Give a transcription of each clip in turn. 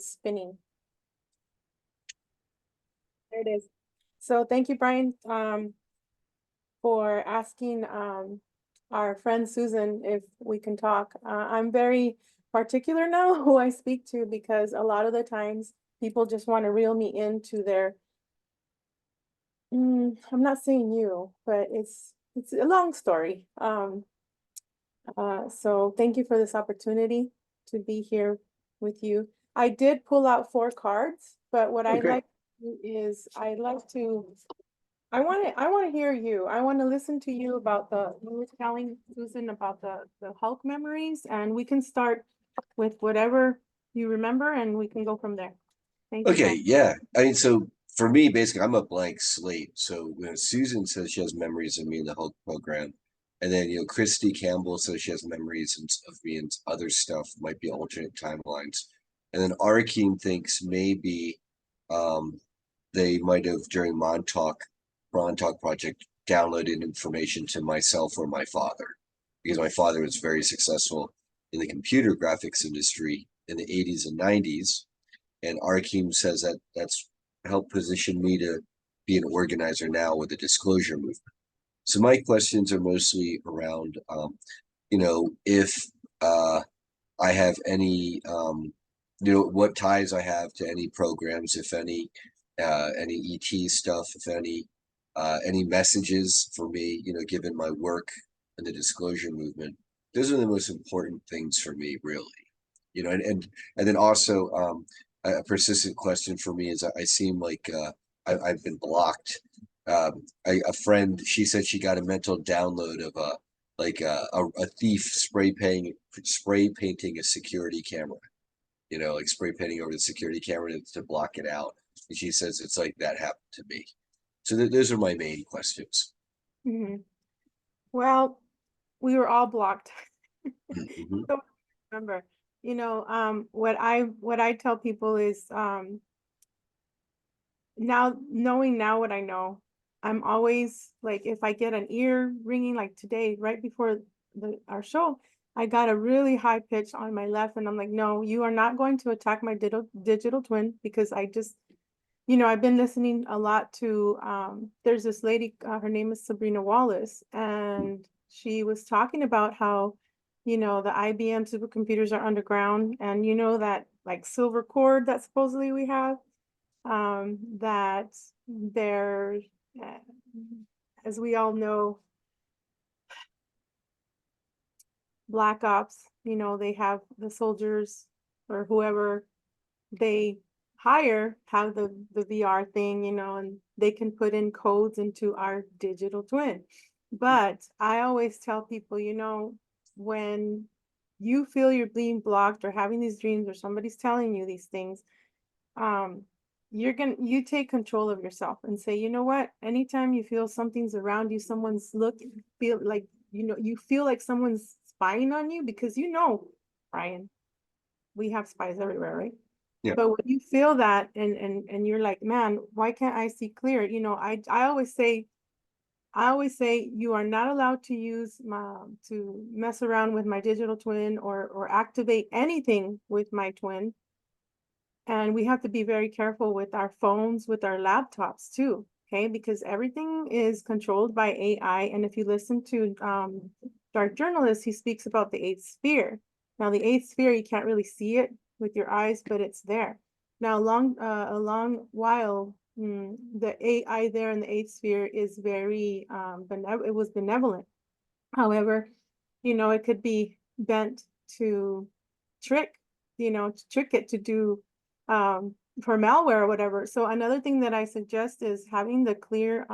spinning. There it is. So thank you, Brian, for asking our friend Susan if we can talk. I'm very particular now who I speak to because a lot of the times people just want to reel me into their, I'm not saying you, but it's a long story. So thank you for this opportunity to be here with you. I did pull out 4 cards, but what I'd like to do is I want to hear you. I want to listen to you about you were telling Susan about the Hulk memories, and we can start with whatever you remember and we can go from there. Thank you, Okay, Brian. yeah. I mean, so for me, basically, I'm a blank slate. So Susan says she has memories of me in the Hulk program, and then Christy Campbell says she has memories of me and other stuff, might be alternate timelines, and then Arkheim thinks maybe they might have during Montauk Project downloaded information to myself or my father, because my father was very successful in the computer graphics industry in the 80s and 90s. And Arkheim says that that's helped position me to be an organizer now with the disclosure movement. So my questions are mostly around, if I have any, what ties I have to any programs, if any ET stuff, if any messages for me, given my work in the disclosure movement. Those are the most important things for me, really. And then also a persistent question for me is I seem like I've been blocked. A friend, she said she got a mental download of a thief spray painting a security camera, like spray painting over the security camera to block it out. And she says it's like that happened to me. So those are my main questions. Well, we were all blocked. Mhm. So remember, what I tell people is now knowing now what I know, I'm always like, if I get an ear ringing like today, right before our show, I got a really high pitch on my left, and I'm like, no, you are not going to attack my digital twin, because I just, I've been listening a lot to there's this lady, her name is Sabrina Wallace, and she was talking about how, the IBM supercomputers are underground, and that like silver cord that supposedly we have, that there, uh, as we all know, Black Ops, they have the soldiers or whoever they hire have the VR thing, and they can put in codes into our digital twin. But I always tell people, when you feel you're being blocked or having these dreams or somebody's telling you these things, um, you take control of yourself and say, you know what? Anytime you feel something's around you, someone's looking, feel like, you feel like someone's spying on you, because Brian, we have spies everywhere, right? Yeah. But when you feel that and you're like, man, why can't I see clear? I always say you are not allowed to to mess around with my digital twin or activate anything with my twin. And we have to be very careful with our phones, with our laptops too, okay? Because everything is controlled by AI. And if you listen to Dark Journalist, he speaks about the eighth sphere. Now, the eighth sphere, you can't really see it with your eyes, but it's there. Now, a long while, the AI there in the eighth sphere is very, it was benevolent. However, it could be bent to trick, to trick it to do for malware or whatever. So another thing that I suggest is having the clear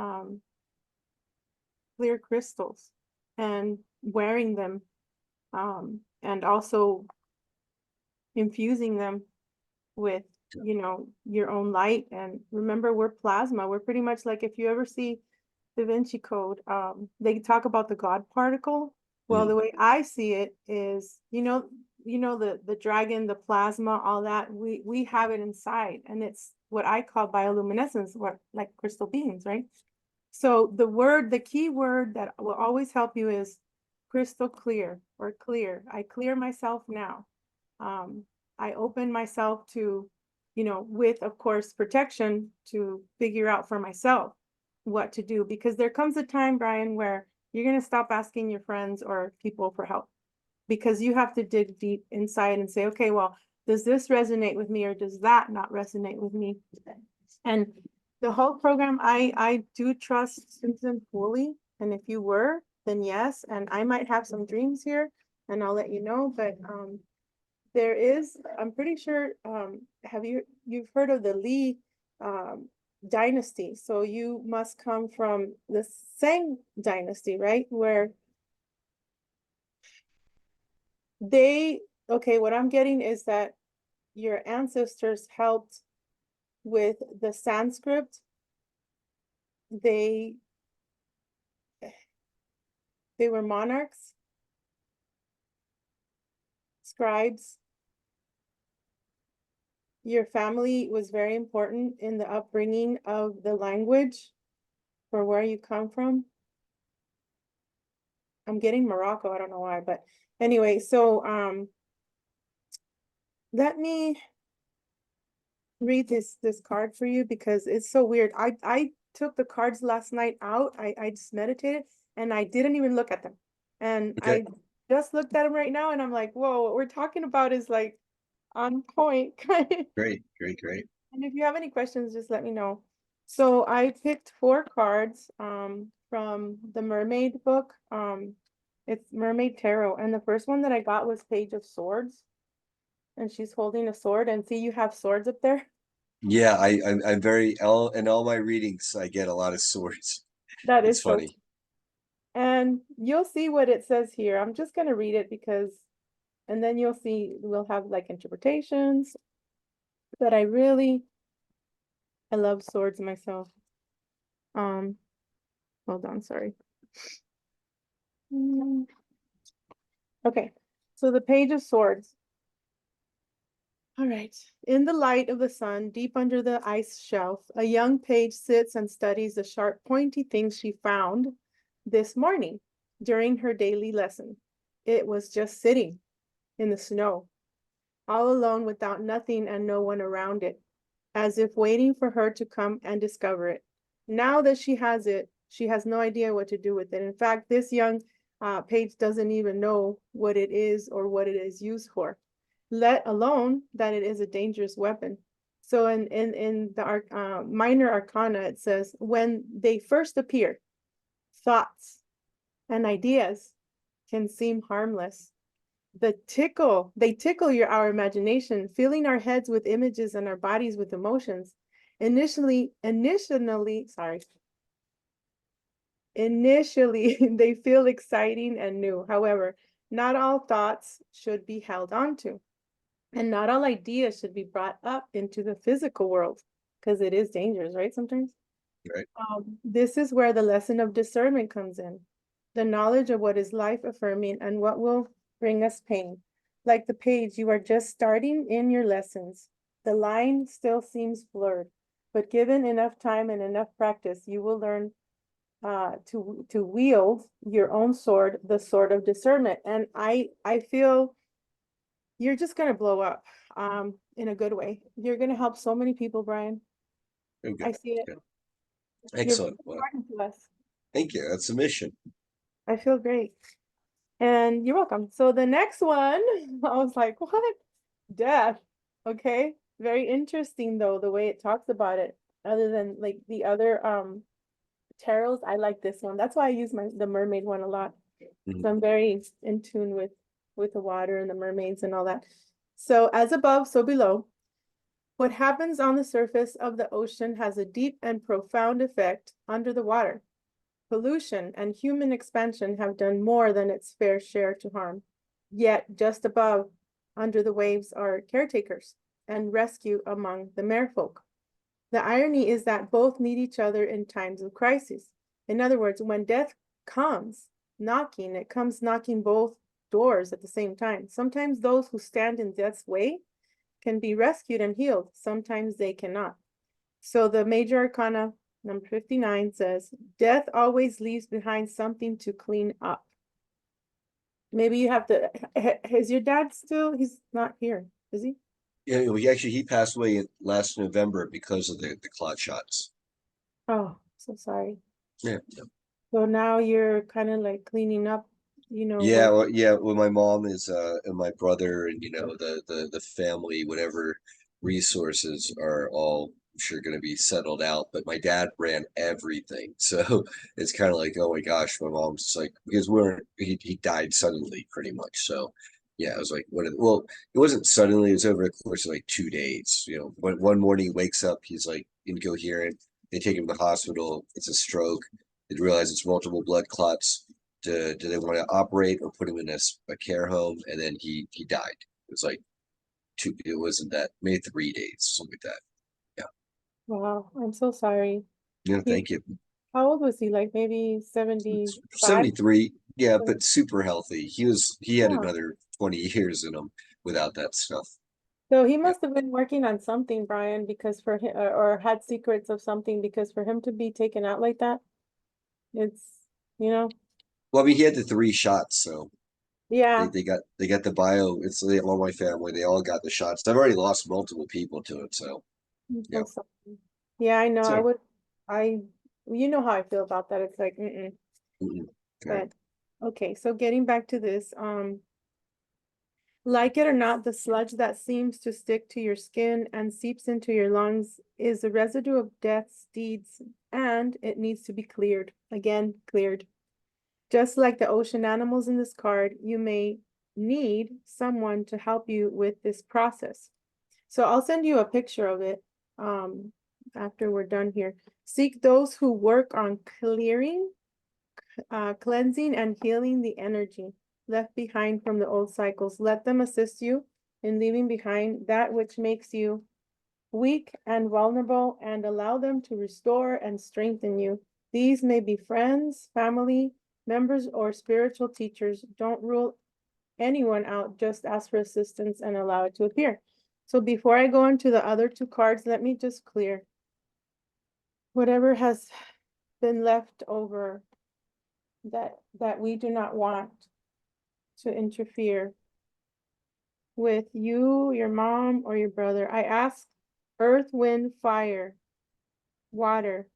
crystals and wearing them, and also infusing them with, your own light. And remember, we're plasma. We're pretty much like, if you ever see Da Vinci Code, they talk about the God particle. Well, the way I see it is, the dragon, the plasma, all that, we have it inside, and it's what I call bioluminescence, what like crystal beings, right? So the key word that will always help you is crystal clear or clear. I clear myself now. I open myself to you know, with, of course, protection to figure out for myself what to do. Because there comes a time, Brian, where you're going to stop asking your friends or people for help, because you have to dig deep inside and say, okay, well, does this resonate with me or does that not resonate with me? And the whole program, I do trust Susan fully. And if you were, then yes. And I might have some dreams here and I'll let you know. But there is, I'm pretty sure, you've heard of the Li dynasty. So you must come from the Tseng dynasty, right? Where okay, what I'm getting is that your ancestors helped with the Sanskrit. They were monarchs, scribes. Your family was very important in the upbringing of the language for where you come from. I'm getting Morocco, I don't know why, but anyway, so let me read this card for you because it's so weird. I took the cards last night out. I just meditated and I didn't even look at them. And Okay. I just looked at them right now and I'm like, whoa, what we're talking about is like on point. Great, great, great. And if you have any questions, just let me know. So I picked 4 cards from the Mermaid book. It's Mermaid Tarot. And the first one that I got was Page of Swords. And she's holding a sword. And see, you have swords up there. Yeah, I'm very in all my readings, I get a lot of swords. That It's is so. funny. And you'll see what it says here. I'm just going to read it because, and then you'll see, we'll have like interpretations. But I love swords myself. Hold on, sorry. Okay, so the Page of Swords. All right. In the light of the sun, deep under the ice shelf, a young page sits and studies the sharp, pointy things she found this morning during her daily lesson. It was just sitting in the snow, all alone without nothing and no one around it, as if waiting for her to come and discover it. Now that she has it, she has no idea what to do with it. In fact, this young page doesn't even know what it is or what it is used for, let alone that it is a dangerous weapon. So in the minor arcana, it says, when they first appear, thoughts and ideas can seem harmless. They tickle our imagination, filling our heads with images and our bodies with emotions. Initially, they feel exciting and new. However, not all thoughts should be held onto, and not all ideas should be brought up into the physical world, because it is dangerous, right? Sometimes. Right. This is where the lesson of discernment comes in. The knowledge of what is life affirming and what will bring us pain. Like the page, you are just starting in your lessons. The line still seems blurred, but given enough time and enough practice, you will learn to wield your own sword, the sword of discernment. And I feel you're just gonna blow up in a good way. You're gonna help so many people, Brian. Okay. I see it. Good. You're very Excellent. Well, important to us. thank you. That's a mission. I feel great. And you're welcome. So the next one, I was like, what? Death. Okay. Very interesting though, the way it talks about it. Other than like the other tarots, I like this one. That's why I use the mermaid one a lot. Mhm. So I'm very in tune with the water and the mermaids and all that. So as above, so below. What happens on the surface of the ocean has a deep and profound effect under the water. Pollution and human expansion have done more than its fair share to harm. Yet just above, under the waves, are caretakers and rescue among the merfolk. The irony is that both need each other in times of crisis. In other words, when death comes knocking, it comes knocking both doors at the same time. Sometimes those who stand in death's way can be rescued and healed. Sometimes they cannot. So the major arcana, number 59, says, death always leaves behind something to clean up. Maybe you have to, is your dad still, he's not here, is he? Yeah, he passed away last November because of the clot shots. Oh, so sorry. Yeah. So now you're kind of like cleaning up, Yeah, work. well, yeah. Well, my mom is and my brother and the family, whatever resources are all sure going to be settled out. But my dad ran everything, so it's kind of like, oh my gosh, my mom's just like because he died suddenly, pretty much. So yeah, I was like, well, it wasn't suddenly; it was over a course of like 2 days. One morning he wakes up, he's like incoherent. They take him to the hospital. It's a stroke. They realize it's multiple blood clots. Do they want to operate or put him in a care home? And then he died. It was like it wasn't that, maybe 3 days, something like that. Wow, I'm so sorry. Yeah, He, thank you. how old was he? Like maybe 75? 73, yeah, but super healthy. He had Yeah. another 20 years in him without that stuff. So he Yeah. must have been working on something, Brian, because for him, or had secrets of something, because for him to be taken out like that, it's, you know, Well, I mean, he had the 3 shots, so they, yeah. they got the bio. All my family, they all got the shots. I've already lost multiple people to it, so I'm yeah. so sorry. Yeah, I know. So I, you know how I feel about that. It's like, yeah. but okay. So getting back to this, like it or not, the sludge that seems to stick to your skin and seeps into your lungs is a residue of death's deeds, and it needs to be cleared. Again, cleared. Just like the ocean animals in this card, you may need someone to help you with this process. So I'll send you a picture of it after we're done here. Seek those who work on clearing, cleansing, and healing the energy left behind from the old cycles. Let them assist you in leaving behind that which makes you weak and vulnerable, and allow them to restore and strengthen you. These may be friends, family, members, or spiritual teachers. Don't rule anyone out, just ask for assistance and allow it to appear. So before I go into the other 2 cards, let me just clear whatever has been left over that we do not want to interfere with you, your mom, or your brother. I ask earth, wind, fire, water,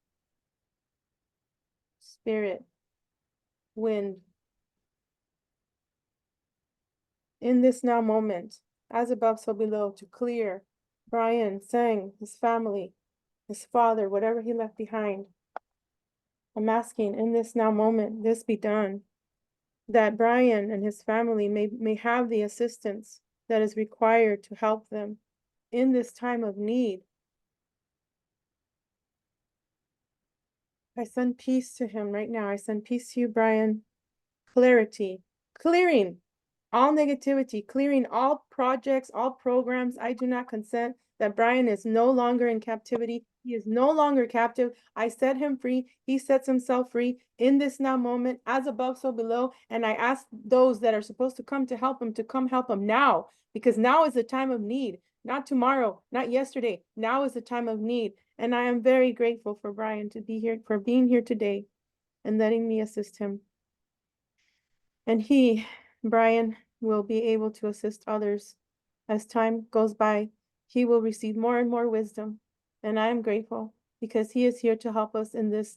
spirit, wind, in this now moment, as above, so below, to clear Brian, Tseng, his family, his father, whatever he left behind. I'm asking in this now moment, this be done, that Brian and his family may have the assistance that is required to help them in this time of need. I send peace to him right now. I send peace to you, Brian. Clarity, clearing all negativity, clearing all projects, all programs. I do not consent that Brian is no longer in captivity. He is no longer captive. I set him free. He sets himself free in this now moment, as above, so below. And I ask those that are supposed to come to help him to come help him now, because now is the time of need, not tomorrow, not yesterday. Now is the time of need. And I am very grateful for Brian to be here, for being here today and letting me assist him. And he, Brian, will be able to assist others. As time goes by, he will receive more and more wisdom. And I am grateful because he is here to help us in these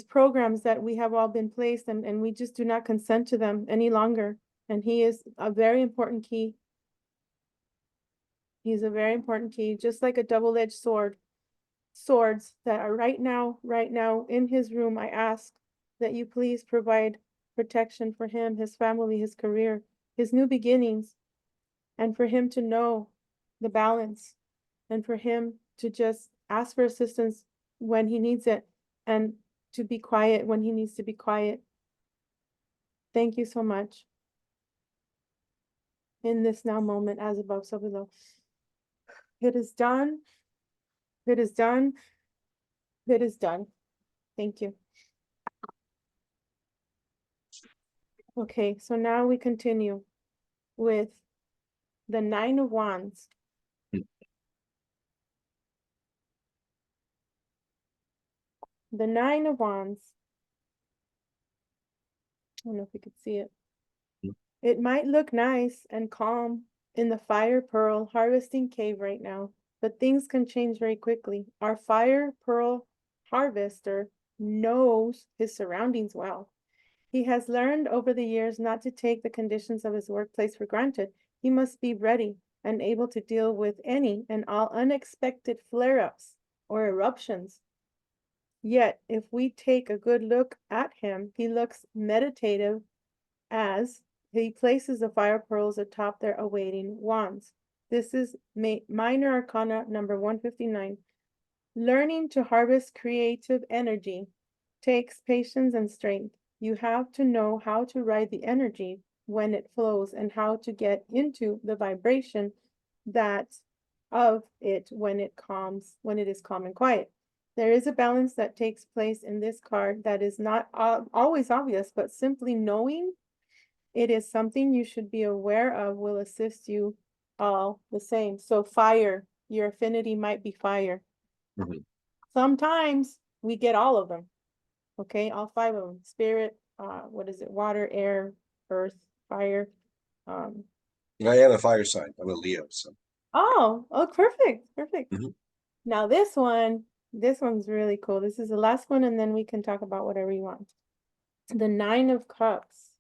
programs that we have all been placed, and we just do not consent to them any longer. And he is a very important key. He's a very important key, just like a double-edged sword. Swords that are right now in his room. I ask that you please provide protection for him, his family, his career, his new beginnings, and for him to know the balance, and for him to just ask for assistance when he needs it, and to be quiet when he needs to be quiet. Thank you so much. In this now moment, as above, so below. It is done. It is done. It is done. Thank you. Okay, so now we continue with the 9 of Wands. The 9 of Wands. I don't know if you could see it. It might look nice and calm in the fire pearl harvesting cave right now, but things can change very quickly. Our fire pearl harvester knows his surroundings well. He has learned over the years not to take the conditions of his workplace for granted. He must be ready and able to deal with any and all unexpected flare-ups or eruptions. Yet, if we take a good look at him, he looks meditative as he places the fire pearls atop their awaiting wands. This is Minor Arcana number 159. Learning to harvest creative energy takes patience and strength. You have to know how to ride the energy when it flows and how to get into the vibration that of it when it is calm and quiet. There is a balance that takes place in this card that is not always obvious, but simply knowing it is something you should be aware of will assist you all the same. So fire, your affinity might be fire. Mhm. Sometimes we get all of them. Okay, all five of them. Spirit, what is it? Water, air, earth, fire. Um, I am a fire sign. I'm a Leo, so. oh, perfect, perfect. Mhm. Now this one's really cool. This is the last one, and then we can talk about whatever you want. The Nine of Cups.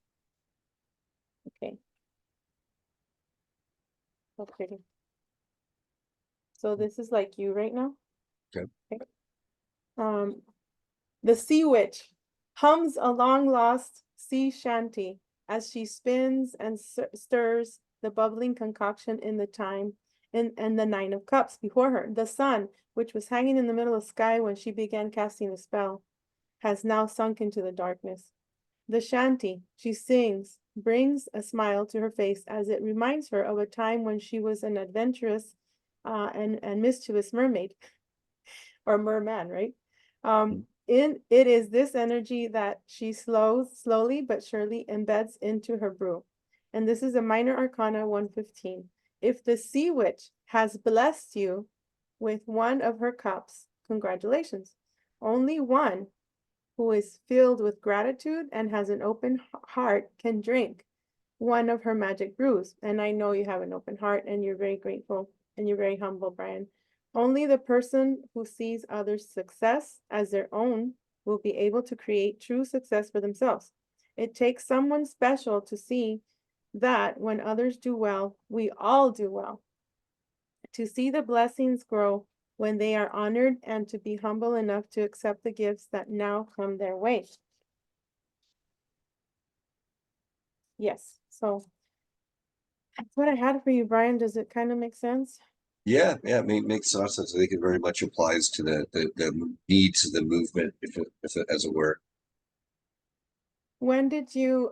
Okay. So pretty. So this is like you right now. Okay. Okay. The sea witch hums a long lost sea shanty as she spins and stirs the bubbling concoction in the time and the Nine of Cups before her. The sun, which was hanging in the middle of the sky when she began casting the spell, has now sunk into the darkness. The shanty she sings brings a smile to her face as it reminds her of a time when she was an adventurous and mischievous mermaid or merman, right? It is this energy that she slowly but surely embeds into her brew. And this is a Minor Arcana 115. If the sea witch has blessed you with one of her cups, congratulations. Only one who is filled with gratitude and has an open heart can drink one of her magic brews. And I know you have an open heart and you're very grateful and you're very humble, Brian. Only the person who sees others' success as their own will be able to create true success for themselves. It takes someone special to see that when others do well, we all do well. To see the blessings grow when they are honored and to be humble enough to accept the gifts that now come their way. Yes, so that's what I had for you, Brian. Does it kind of make sense? Yeah, makes a lot of sense. I think it very much applies to the needs of the movement, if it, as it were. When did you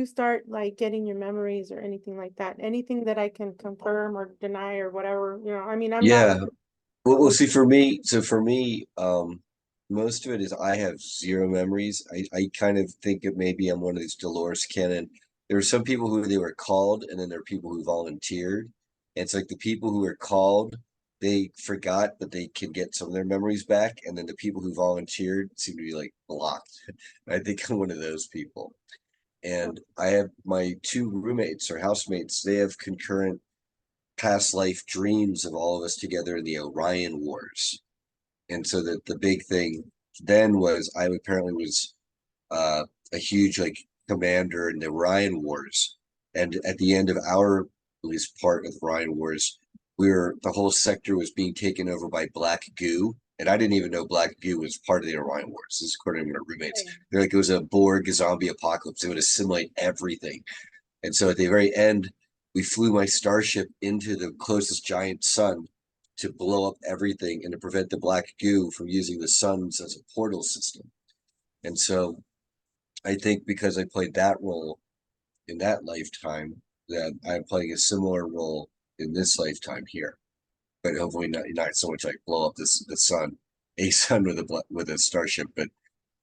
start like getting your memories or anything like that? Anything that I can confirm or deny or whatever, I mean, I'm not Yeah. Well, see, for me, most of it is I have zero memories. I kind of think it maybe I'm one of these Dolores Cannon. There are some people who they were called, and then there are people who volunteered. And it's like the people who were called, they forgot, but they can get some of their memories back. And then the people who volunteered seem to be like blocked. I think I'm one of those people. And I have my two roommates or housemates, they have concurrent past life dreams of all of us together in the Orion Wars. And so the big thing then was I apparently was a huge like commander in the Orion Wars. And at the end of our at least part of the Orion Wars, the whole sector was being taken over by black goo. And I didn't even know black goo was part of the Orion Wars. This is according to my roommates. They're like it was a Borg zombie apocalypse. It would assimilate everything. And so at the very end, we flew my starship into the closest giant sun to blow up everything and to prevent the black goo from using the suns as a portal system. And so I think because I played that role in that lifetime, that I'm playing a similar role in this lifetime here. But hopefully not so much like blow up the sun, a sun with a starship, but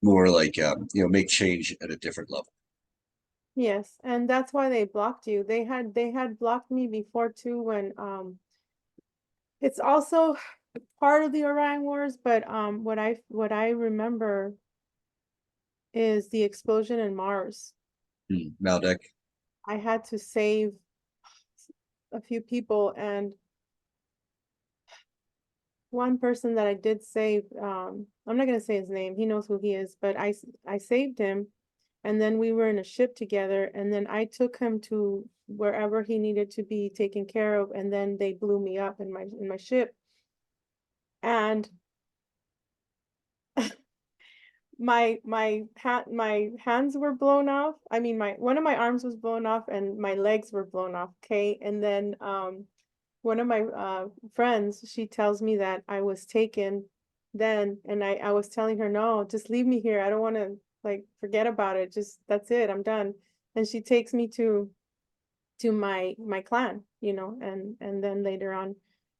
more like make change at a different level. Yes, and that's why they blocked you. They had blocked me before too when it's also part of the Orion Wars, but what I remember is the explosion in Mars. Maldek. I had to save a few people, and one person that I did save, I'm not gonna say his name, he knows who he is, but I saved him, and then we were in a ship together, and then I took him to wherever he needed to be taken care of, and then they blew me up in my ship. And my hands were blown off. I mean, my one of my arms was blown off and my legs were blown off. Okay. And then one of my friends, she tells me that I was taken then, and I was telling her, no, just leave me here. I don't want to, like, forget about it. Just that's it. I'm done. And she takes me to my clan, you know, and then later on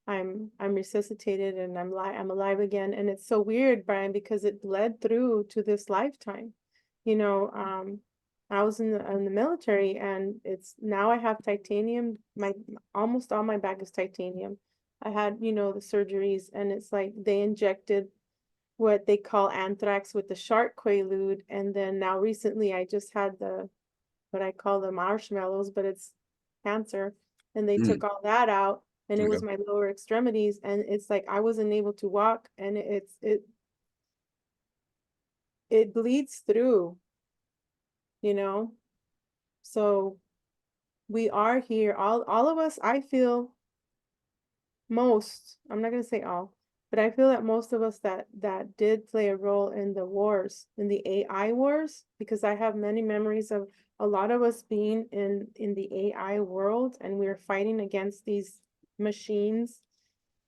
I'm resuscitated and I'm alive again. And it's so weird, Brian, because it led through to this lifetime. You know, I was in the military, and it's now I have titanium. My almost all my back is titanium. I had, you know, the surgeries, and it's like they injected what they call anthrax with the shark quaalude, and then now recently I just had the what I call the marshmallows, but it's cancer. And they Mm, took all that out, and it was okay. my lower extremities. And it's like I wasn't able to walk, and it bleeds through, you know. So we are here, all of us, I feel most, I'm not gonna say all, but I feel that most of us that did play a role in the wars, in the AI wars, because I have many memories of a lot of us being in the AI world, and we were fighting against these machines.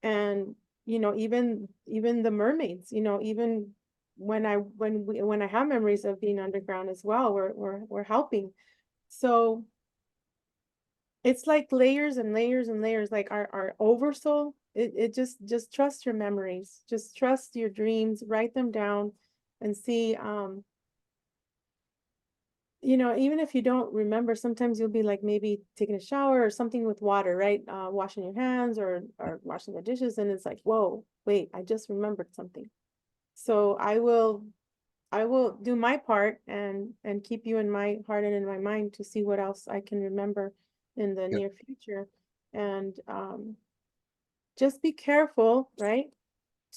And you know, even the mermaids, you know, even when I have memories of being underground as well, we're helping. So it's like layers and layers and layers, like our oversoul. It just trust your memories, just trust your dreams, write them down, and see. You know, even if you don't remember, sometimes you'll be like maybe taking a shower or something with water, right? Washing your hands or washing the dishes, and it's like, whoa, wait, I just remembered something. So I will do my part and keep you in my heart and in my mind to see what else I can remember in the Yeah. near future. And just be careful, right?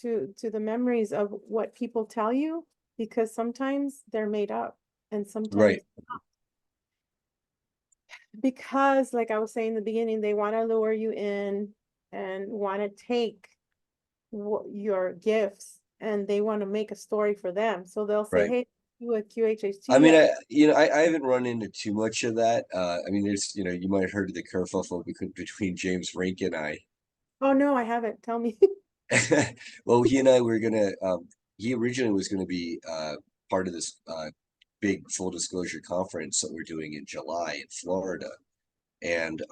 To the memories of what people tell you, because sometimes they're made up, and sometimes Right. because, like I was saying in the beginning, they want to lure you in and want to take your gifts, and they want to make a story for them. So they'll say, Right. hey, you a I QHHT. mean, I haven't run into too much of that. I mean, there's, you might have heard of the kerfuffle between James Rink and I. Oh no, I haven't. Tell me. Well, he and I were gonna, he originally was gonna be part of this big full disclosure conference that we're doing in July in Florida. And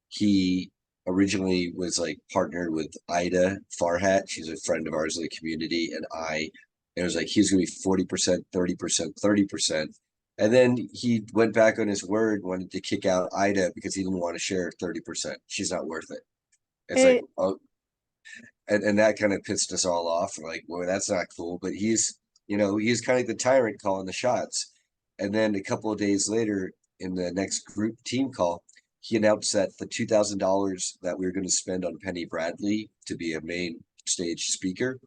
he originally was like partnered with Ida Farhat. She's a friend of ours in the community, and it was like he's gonna be 40%, 30%, 30%. And then he went back on his word, wanted to kick out Ida because he didn't want to share 30%. She's not worth it. It's like, It oh, and that kind of pissed us all off. Like, well, that's not cool. But he's kind of the tyrant calling the shots. And then a couple of days later, in the next group team call, he announced that the $2,000 that we were going to spend on Penny Bradley to be a main stage speaker,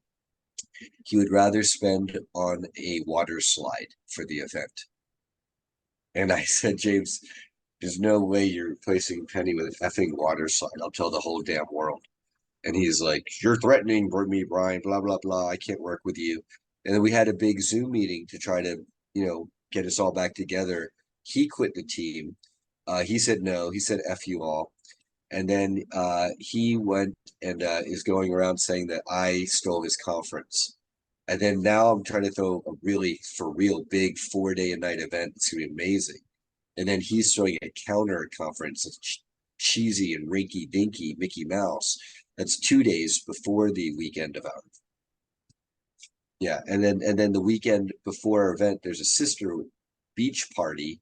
he would rather spend on a water slide for the event. And I said, James, there's no way you're replacing Penny with an effing water slide. I'll tell the whole damn world. And he's like, "You're threatening me, Brian, blah, blah, blah. I can't work with you." And then we had a big Zoom meeting to try to, get us all back together. He quit the team. He said no. He said F you all. And then he went and is going around saying that I stole his conference. And then now I'm trying to throw a really, for real, big 4 day a night event. It's going to be amazing. And then he's throwing a counter conference of cheesy and rinky dinky Mickey Mouse. That's 2 days before the weekend of ours. Yeah, and then the weekend before our event, there's a sister beach party,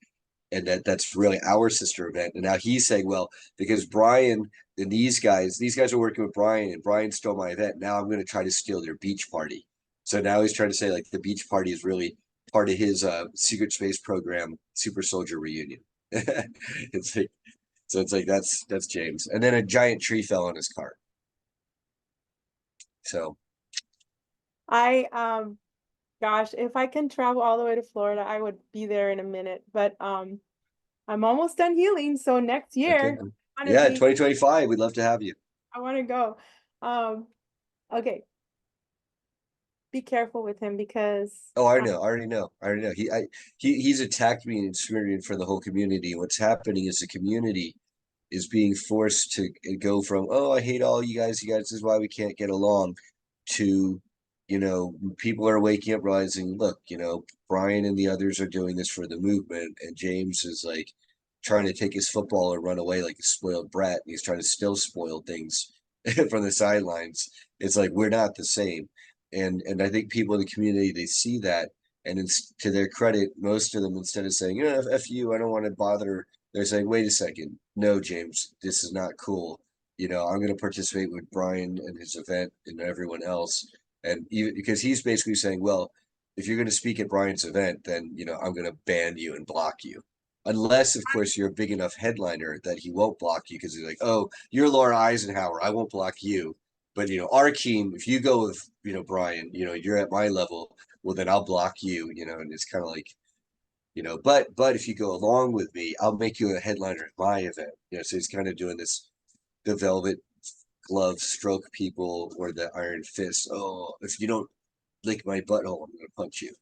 and that's really our sister event. And now he's saying, well, because Brian and these guys are working with Brian, and Brian stole my event. Now I'm going to try to steal their beach party. So now he's trying to say like the beach party is really part of his secret space program super soldier reunion. It's like, so it's like that's James. And then a giant tree fell on his car. So I gosh, if I can travel all the way to Florida, I would be there in a minute. But I'm almost done healing, so next okay. year I want to Yeah, be 2025, we'd love to have you. I want to go. Um okay, be careful with him because Oh, I know. I already know. I already know. He's attacked me and smeared me in front of the whole community. What's happening is the community is being forced to go from, oh, I hate all you guys. You guys, this is why we can't get along, to, people are waking up realizing, look, Brian and the others are doing this for the movement, and James is like trying to take his football and run away like a spoiled brat, and he's trying to still spoil things from the sidelines. It's like we're not the same, and I think people in the community, they see that, and to their credit, most of them, instead of saying, F you, I don't want to bother, they're saying, wait a second, no, James, this is not cool. I'm going to participate with Brian and his event and everyone else. And even because he's basically saying, well, if you're going to speak at Brian's event, then, I'm going to ban you and block you. Unless, of course, you're a big enough headliner that he won't block you because he's like, oh, you're Laura Eisenhower. I won't block you. But, Arkheim, if you go with, Brian, you're at my level. Well, then I'll block you, and it's kind of like, but if you go along with me, I'll make you a headliner at my event. So he's kind of doing this, the velvet glove stroke people or the iron fist. Oh, if you don't lick my butthole, I'm gonna punch you.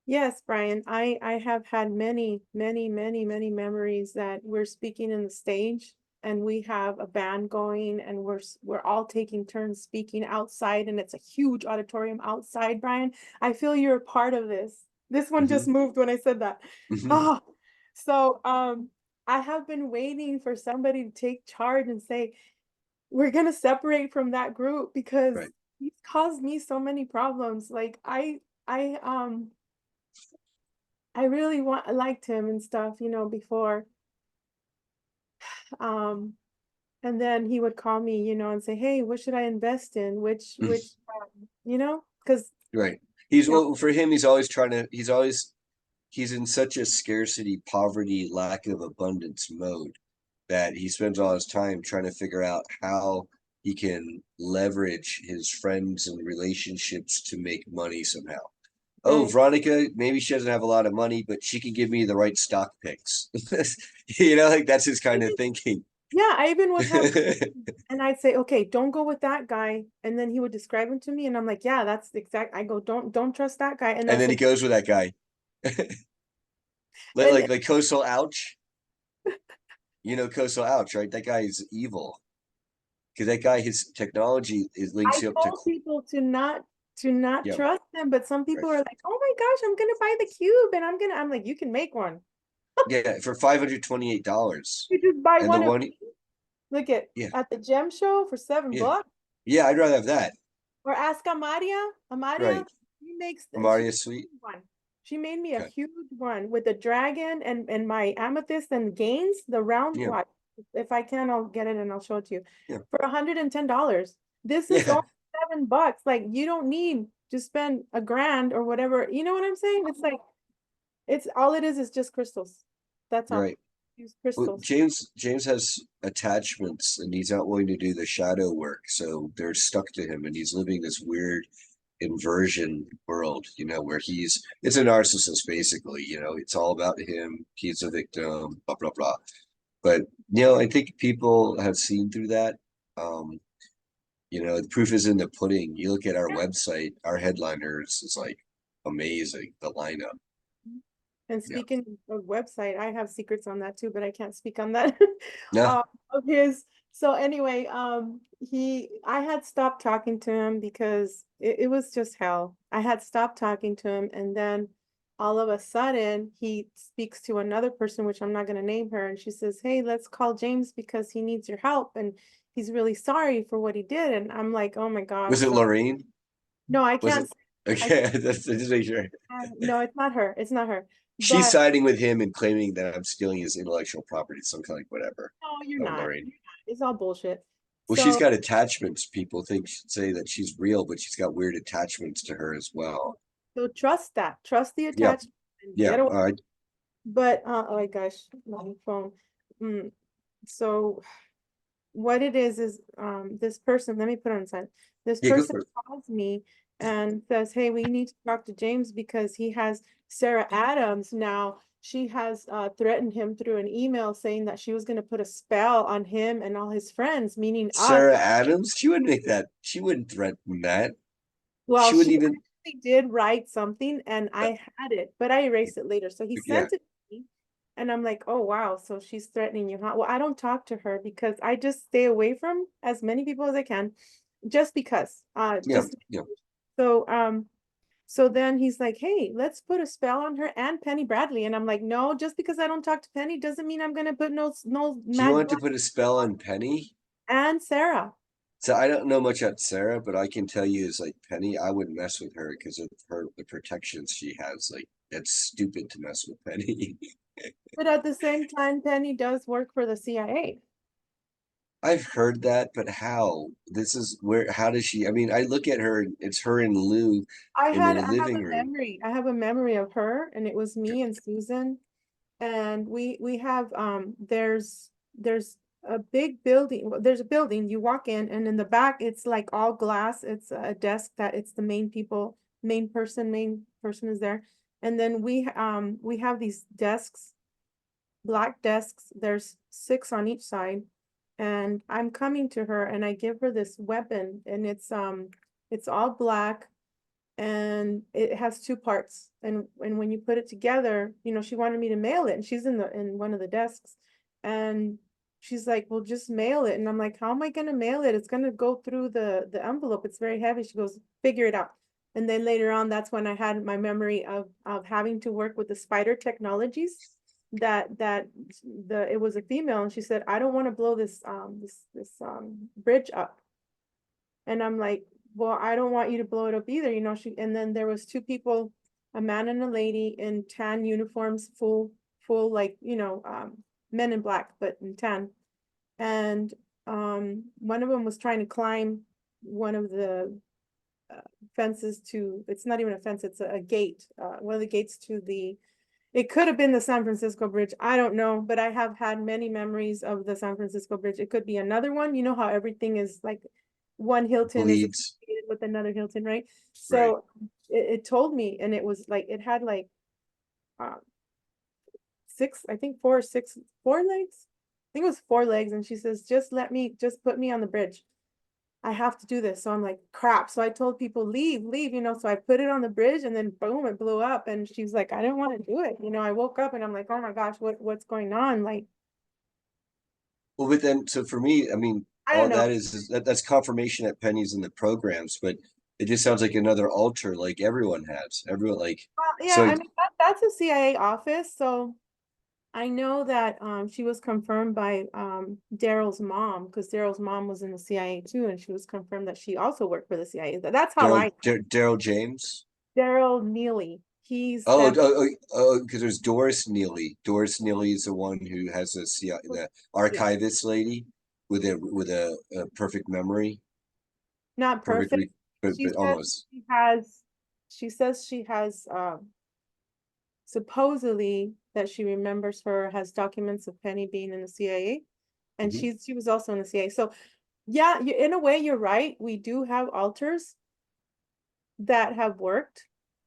yes, Brian, I have had many, many, many, many memories that we're speaking in the stage and we have a band going and we're all taking turns speaking outside and it's a huge auditorium outside, Brian. I feel you're a part of this. This one just moved when I said that. Oh, so I have been waiting for somebody to take charge and say, we're gonna separate from that group because Right. he's caused me so many problems. Like I I really liked him and stuff, before. Um, and then he would call me, and say, "Hey, what should I invest in? Which, because Right. He's, you know, well, for him, he's always trying to, he's in such a scarcity, poverty, lack of abundance mode that he spends all his time trying to figure out how he can leverage his friends and relationships to make money somehow. Oh, hey, Veronica, maybe she doesn't have a lot of money, but she can give me the right stock picks. Like that's his kind of thinking. yeah, I even would have, And and I'd say, okay, don't go with that guy, and then he would describe him to me, and I'm like, yeah, that's exact. I go, don't trust that guy, and that's then he goes with that guy. Like and like like Coastal Ouch. Coastal Ouch, right? That guy is evil. Because that guy, his technology is links I you up to, told people to not yeah, trust them, but some right. people are like, oh my gosh, I'm gonna buy the cube, and I'm like, you can make one. Yeah, for $528. You just buy And the one of one, look yeah, at the gem show for seven yeah. bucks. Yeah, I'd rather have that. Or ask Amaria. Right. Amaria, she makes she Mario made Sweet. me one. She made me a Okay. huge one with the dragon and my amethyst and gains, the round Yeah. watch. If I can, I'll get it and I'll show it to you Yeah. for $110. This is Yeah. only $7. Like you don't need to spend a grand or whatever. You know what I'm saying? It's like it's all it is just crystals. That's all. Right. Use Well, crystals. James has attachments and he's not willing to do the shadow work, so they're stuck to him and he's living this weird inversion world, where it's a narcissist basically, it's all about him, he's a victim, blah blah blah. But I think people have seen through that. Um, the proof is in the pudding. You look at our website, our headliners is like amazing, the lineup. And Yeah. speaking of website, I have secrets on that too, but I can't speak on that Yeah. of his. So anyway, I had stopped talking to him because it was just hell. I had stopped talking to him, and then all of a sudden he speaks to another person, which I'm not going to name her, and she says, "Hey, let's call James because he needs your help, and he's really sorry for what he did." And I'm like, "Oh my Was gosh!" it So Lorraine? no, I Was can't. it? Okay, that's just make sure. No, it's not her. It's not her. She's But siding with him and claiming that I'm stealing his intellectual property, some kind of like whatever. no, you're Oh, not. Lorraine. You're not. It's all bullshit. Well, she's So got attachments. People say that she's real, but she's got weird attachments to her as well. so trust that. Trust the Yeah, attachment and yeah. get away. All right. But oh my gosh, my phone. Mm, so what it is this person, let me put it on silent. This Yeah, go person for it. calls me and says, hey, we need to talk to James because he has Sarah Adams now. She has threatened him through an email saying that she was going to put a spell on him and all his friends, meaning us. Sarah Adams, she wouldn't make that. She wouldn't threaten that. Well, She she wouldn't even. actually did write something and Uh, I had it, but I erased it later. So he yeah, sent it to me and I'm like, oh, wow. So she's threatening you, huh? Well, I don't talk to her because I just stay away from as many people as I can just because. yeah, Just yeah. so so then he's like, hey, let's put a spell on her and Penny Bradley. And I'm like, no, just because I don't talk to Penny doesn't mean I'm gonna put no Do you mad want to put a spell on Penny? and Sarah. So I don't know much about Sarah, but I can tell you is like Penny, I wouldn't mess with her because of her the protections she has. Like that's stupid to mess with Penny. But at the same time, Penny does work for the CIA. I've heard that, but how? This is where how does she I mean, I look at her, it's her and Lou in their I have living a room. memory. I have a memory of her, and it was me and Susan. And we have there's a big building. Well, there's a building, you walk in, and in the back it's like all glass. It's a desk that it's the main person is there. And then we have these desks, black desks. There's six on each side. And I'm coming to her and I give her this weapon and it's all black and it has two parts. And when you put it together, she wanted me to mail it and she's in one of the desks. And she's like, well, just mail it. And I'm like, how am I gonna mail it? It's gonna go through the envelope. It's very heavy. She goes, figure it out. And then later on, that's when I had my memory of having to work with the spider technologies that it was a female and she said, I don't want to blow this bridge up. And I'm like, well, I don't want you to blow it up either, and then there was two people, a man and a lady in tan uniforms, full like, men in black, but in tan. And one of them was trying to climb one of the fences to, it's not even a fence, it's a gate, one of the gates to the, it could have been the San Francisco Bridge. I don't know, but I have had many memories of the San Francisco Bridge. It could be another one. You know how everything is like one Hilton is Bleeds. associated with another Hilton, right? Right. So it told me, and it was like it had like uh, six, I think four or six, four legs. I think it was four legs, and she says, just put me on the bridge. I have to do this. So I'm like, crap. So I told people, leave, So I put it on the bridge and then boom, it blew up. And she's like, I didn't want to do it. I woke up and I'm like, oh my gosh, what's going on? Like, Well, but then, so for me, I mean, I don't all know. that is that's confirmation that Penny's in the programs, but it just sounds like another altar, like everyone has. Everyone like Well, yeah, so. I mean that's a CIA office. So I know that she was confirmed by Daryl's mom because Daryl's mom was in the CIA too, and she was confirmed that she also worked for the CIA. That's how I know. Daryl James. Daryl Neely. He's Oh, that, oh, because there's Doris Neely. Doris Neely is the one who has a the yeah, archivist lady with a perfect memory, not perfect, perfect. She but says almost. she has, she says she has supposedly that she remembers her has documents of Penny being in the CIA, and Mhm. she was also in the CIA. So yeah, in a way, you're right. We do have alters that have worked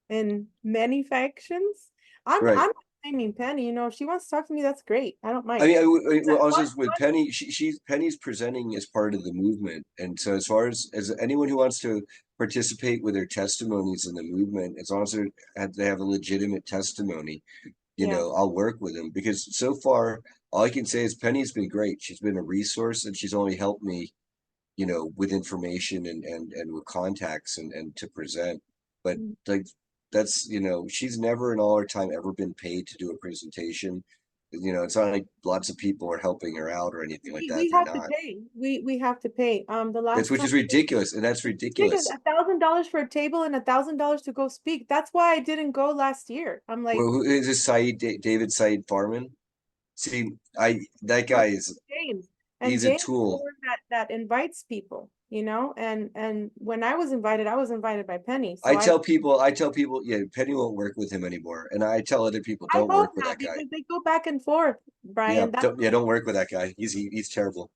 in many factions. Right. I'm not blaming Penny. If she wants to talk to me, that's great. I don't I mind. mean, well, also with What? Penny, she's Penny's presenting as part of the movement, and so as far as anyone who wants to participate with their testimonies in the movement, as long as they have a legitimate testimony, Yeah. I'll work with them because so far all I can say is Penny's been great. She's been a resource, and she's only helped me, with information and with contacts and to present. But Mm. like that's she's never in all her time ever been paid to do a presentation. It's not like lots of people are helping her out or anything like that. We They're have to not. pay. We have to pay. The That's last which time is ridiculous, and that's it's ridiculous. ridiculous. $1,000 for a table and $1,000 to go speak. That's why I didn't go last year. I'm Well, like, who is this David Said Farman? See, I that no, guy is James. And He's a James is the tool. one that invites people, you know, and when I was invited by Penny. So I tell people, yeah, Penny won't work with him anymore. And I tell other people, I don't hope work with not that guy. because they go back and forth, Yeah, Brian. don't work with that guy. He's terrible.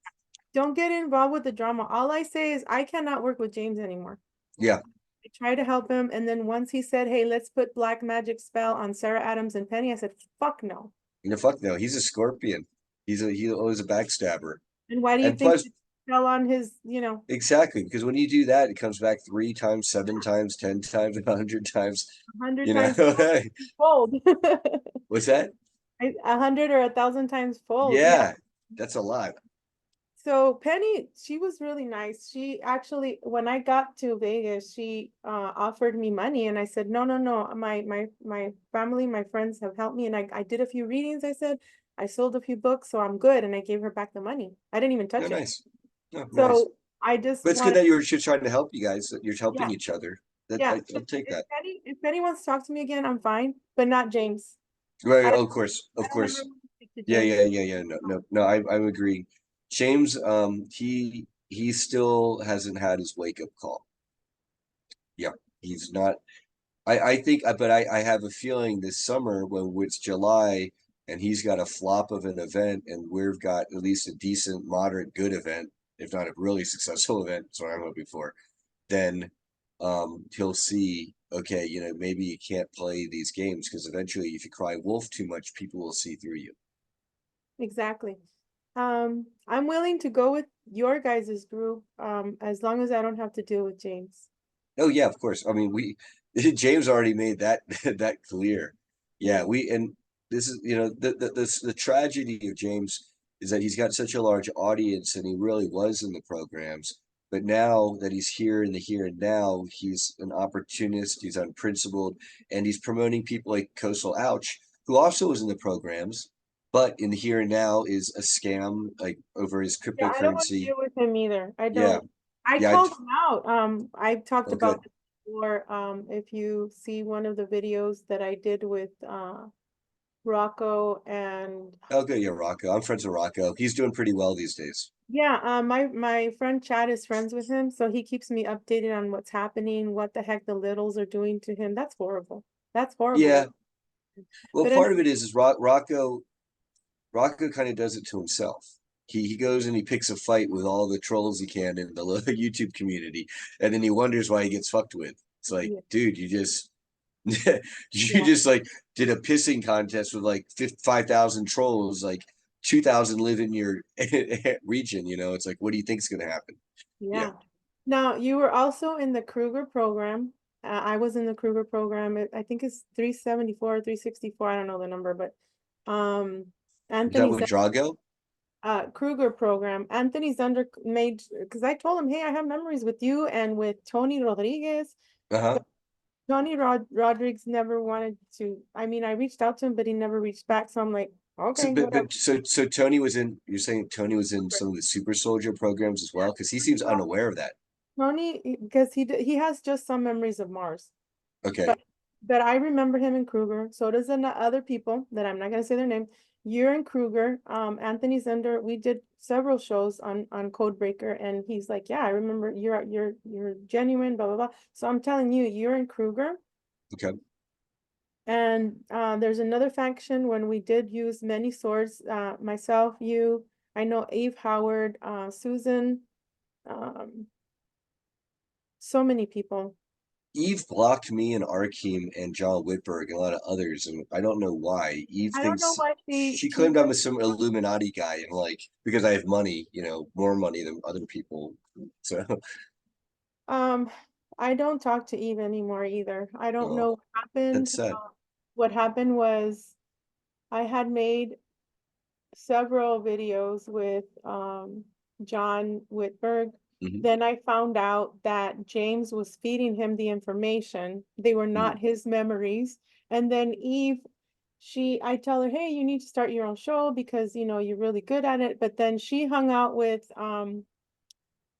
Don't get involved with the drama. All I say is I cannot work with James anymore. Yeah, I tried to help him, and then once he said, "Hey, let's put black magic spell on Sarah Adams and Penny," I said, "Fuck no." fuck no. He's a scorpion. He's always a backstabber. And why do you And think plus, it fell on his, you know, exactly, because when you do that, it comes back 3 times, 7 times, 10 times, 100 times. 100 You know, times fold? what's that? 100 or 1,000 times fold. Yeah. Yeah, that's a lot. So Penny, she was really nice. She actually, when I got to Vegas, she offered me money, and I said, no, no, no. My family, my friends have helped me, and I did a few readings. I said, I sold a few books, so I'm good, and I gave her back the money. I didn't even No, touch it. nice. No, nice. So I just But it's good wanted, that you're just trying to help you guys. That you're yeah, helping each other. That yeah. So I'll take that. if Penny wants to talk to me again, I'm fine, but not James. Right. I Of course. I Of don't ever course. want to speak to Yeah. James. Yeah. Yeah. Yeah. No. No. No. I'm agreeing. James. He still hasn't had his wake up call. Yeah. He's not. I think. But I have a feeling this summer when it's July and he's got a flop of an event and we've got at least a decent, moderate, good event, if not a really successful event. That's what I'm hoping for. Then he'll see, okay, maybe you can't play these games because eventually if you cry wolf too much, people will see through you. Exactly. I'm willing to go with your guys' group, as long as I don't have to deal with James. Oh yeah, of course. I mean, we James already made that that clear. Yeah, Yeah. we and this is the tragedy of James is that he's got such a large audience and he really was in the programs. But now that he's here in the here and now, he's an opportunist, he's unprincipled, and he's promoting people like Coastal Ouch, who also was in the programs, but in the here and now is a scam, like over his Yeah, I don't want to cryptocurrency. deal with him either. I Yeah, don't. I yeah. called him out. I talked Oh, good. about this before. If you see one of the videos that I did with Rocco and Oh, good. Yeah, Rocco. I'm friends with Rocco. He's doing pretty well these days. yeah, my friend Chad is friends with him, so he keeps me updated on what's happening, what the heck the littles are doing to him. That's horrible. That's Yeah. horrible. Well, But part of it is Rocco kind of does it to himself. He goes and he picks a fight with all the trolls he can in the YouTube community, and then he wonders why he gets fucked with. It's like, yeah, dude, you just you yeah, just like did a pissing contest with like 5,000 trolls, like 2,000 live in your region. It's like, what do you think is going to happen? Yeah. yeah. Now you were also in the Kruger program. I was in the Kruger program. I think it's 374 or 364. I don't know the number, but Is that Anthony with Drago? Kruger program. Anthony Zunder made because I told him, hey, I have memories with you and with Tony Rodriguez. Uh-huh. Tony Rodriguez never wanted to. I mean, I reached out to him, but he never reached back. So I'm like, So, okay, but whatever. but so Tony was in. You're saying Tony was in some of the super soldier programs as well, because he seems unaware of that. Tony, because he has just some memories of Mars, Okay, but I remember him in Kruger. So does the other people that I'm not gonna say their name. You're in Kruger. Anthony Zender. We did several shows on Codebreaker, and he's like, yeah, I remember you're genuine, blah blah blah. So I'm telling you, you're in Kruger. okay. And there's another faction when we did use many swords, myself, you, I know Eve Howard, Susan, um, so many people. Eve blocked me and Arkheim and John Whitberg and a lot of others, and I don't know why. Eve I don't know thinks why she she claimed I'm did. some Illuminati guy, and like because I have money, more money than other people. So, Um, I don't talk to Eve anymore either. I don't oh, know what happened. that's sad. What happened was I had made several videos with John Whitberg. Hmm. Then I found out that James was feeding him the information. They were Hmm. not his memories. And then Eve, I tell her, hey, you need to start your own show because you're really good at it. But then she hung out with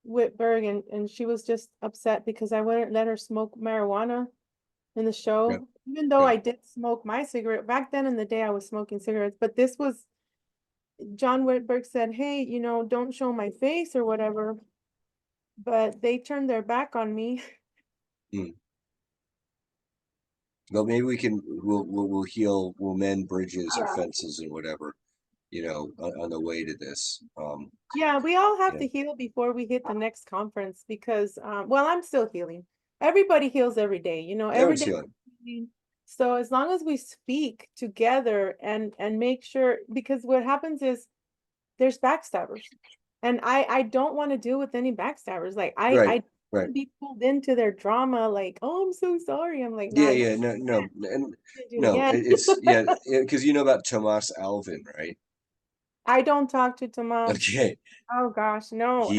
Whitberg, and she was just upset because I wouldn't let her smoke marijuana in the Okay, show. Even though okay. I did smoke my cigarette back then in the day, I was smoking cigarettes, but this was John Whitberg said, hey, you know, don't show my face or whatever, but they turned their back on me. Hmm. Well, maybe we'll heal, we'll mend bridges or Yeah. fences and whatever, on the way to this. Yeah, we all have Yeah, to heal before we hit the next conference because, well, I'm still healing. Everybody heals every day, you know, every everyone's day. healing. So as long as we speak together and make sure, because what happens is there's backstabbers, and I don't want to deal with any backstabbers. Like Right, I don't right. want to be pulled into their drama. Like, oh, I'm so sorry. I'm like, no, Yeah, I yeah, no, no, and can't do it no, again. it's yeah, because you know about Tomas Alvin, right? I don't talk to Tomas. Okay, Oh gosh, no.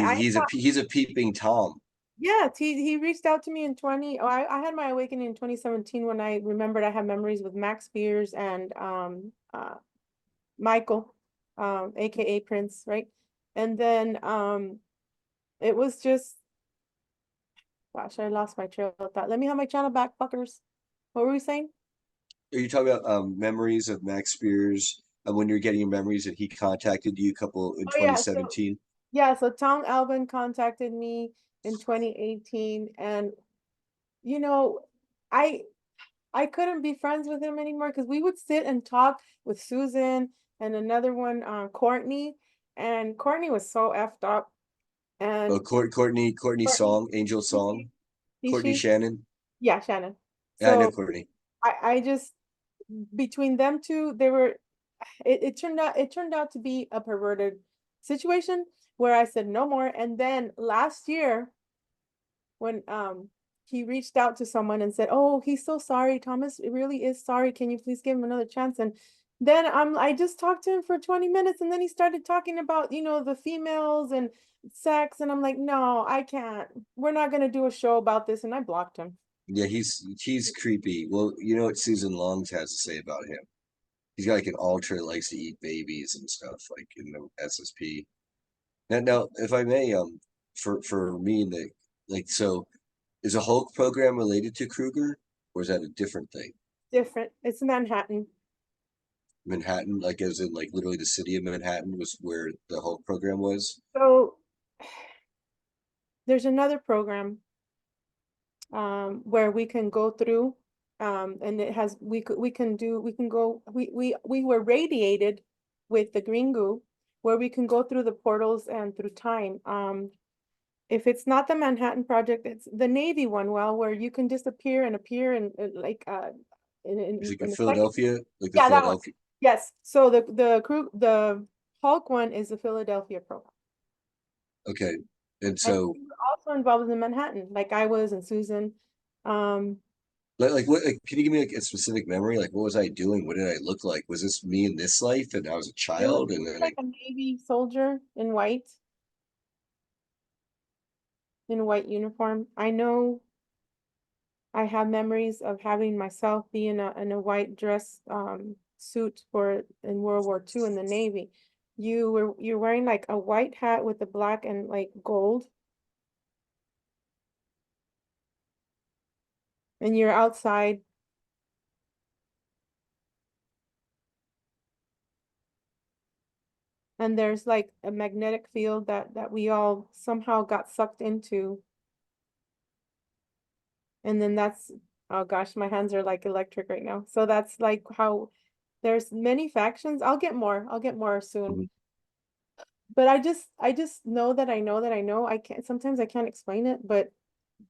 he's a peeping Tom. Yeah, he reached out to me in 20. Oh, I had my awakening in 2017 when I remembered I had memories with Max Spears and Michael, aka Prince, right? And then it was just, gosh, I lost my trail of thought. Let me have my channel back, fuckers. What were we saying? Are you talking about memories of Max Spears when you're getting your memories that he contacted you a couple in Oh yeah, so 2017? yeah, so Tom Alvin contacted me in 2018, and you know, I I couldn't be friends with him anymore because we would sit and talk with Susan and another one, Courtney, and Courtney was so effed up. Oh, And Courtney Courtney, Song, Angel Tishy, Song, Courtney Tishy, Shannon. yeah, Shannon. Yeah, I know So Courtney. I just, between them two, they were, it turned out to be a perverted situation where I said no more. And then last year, when he reached out to someone and said, "Oh, he's so sorry. Thomas really is sorry. Can you please give him another chance?" And then I just talked to him for 20 minutes, and then he started talking about, you know, the females and sex, and I'm like, "No, I can't. We're not gonna do a show about this." And I blocked him. Yeah, he's creepy. Well, you know what Susan Longs has to say about him? He's got like an altar that likes to eat babies and stuff, like in the SSP. Now, if I may, for me, so is a Hulk program related to Kruger, or is that a different thing? Different. It's Manhattan. Manhattan, like as in like literally the city of Manhattan was where the Hulk program was. So there's another program where we can go through, and it has we can do we can go we were radiated with the green goo, where we can go through the portals and through time. If it's not the Manhattan Project, it's the Navy one, well, where you can disappear and appear and like It's like in in a second. Philadelphia, like the Yeah, that one. Philadelphia. Yes. So the Hulk one is the Philadelphia program. Okay, and And so we were also involved in Manhattan, like I was and Susan. Um, like what? Like, can you give me like a specific memory? Like, what was I doing? What did I look like? Was this me in this life, and I was a child, you and look then like a Navy soldier in white uniform. I know I have memories of having myself be in a white dress suit for in World War II in the Navy. You're wearing like a white hat with the black and like gold, and you're outside, and there's like a magnetic field that we all somehow got sucked into. And then that's, oh gosh, my hands are like electric right now. So that's like how there's many factions. I'll get more soon. like. But I just know that I know that I know. I can't, sometimes I can't explain it, but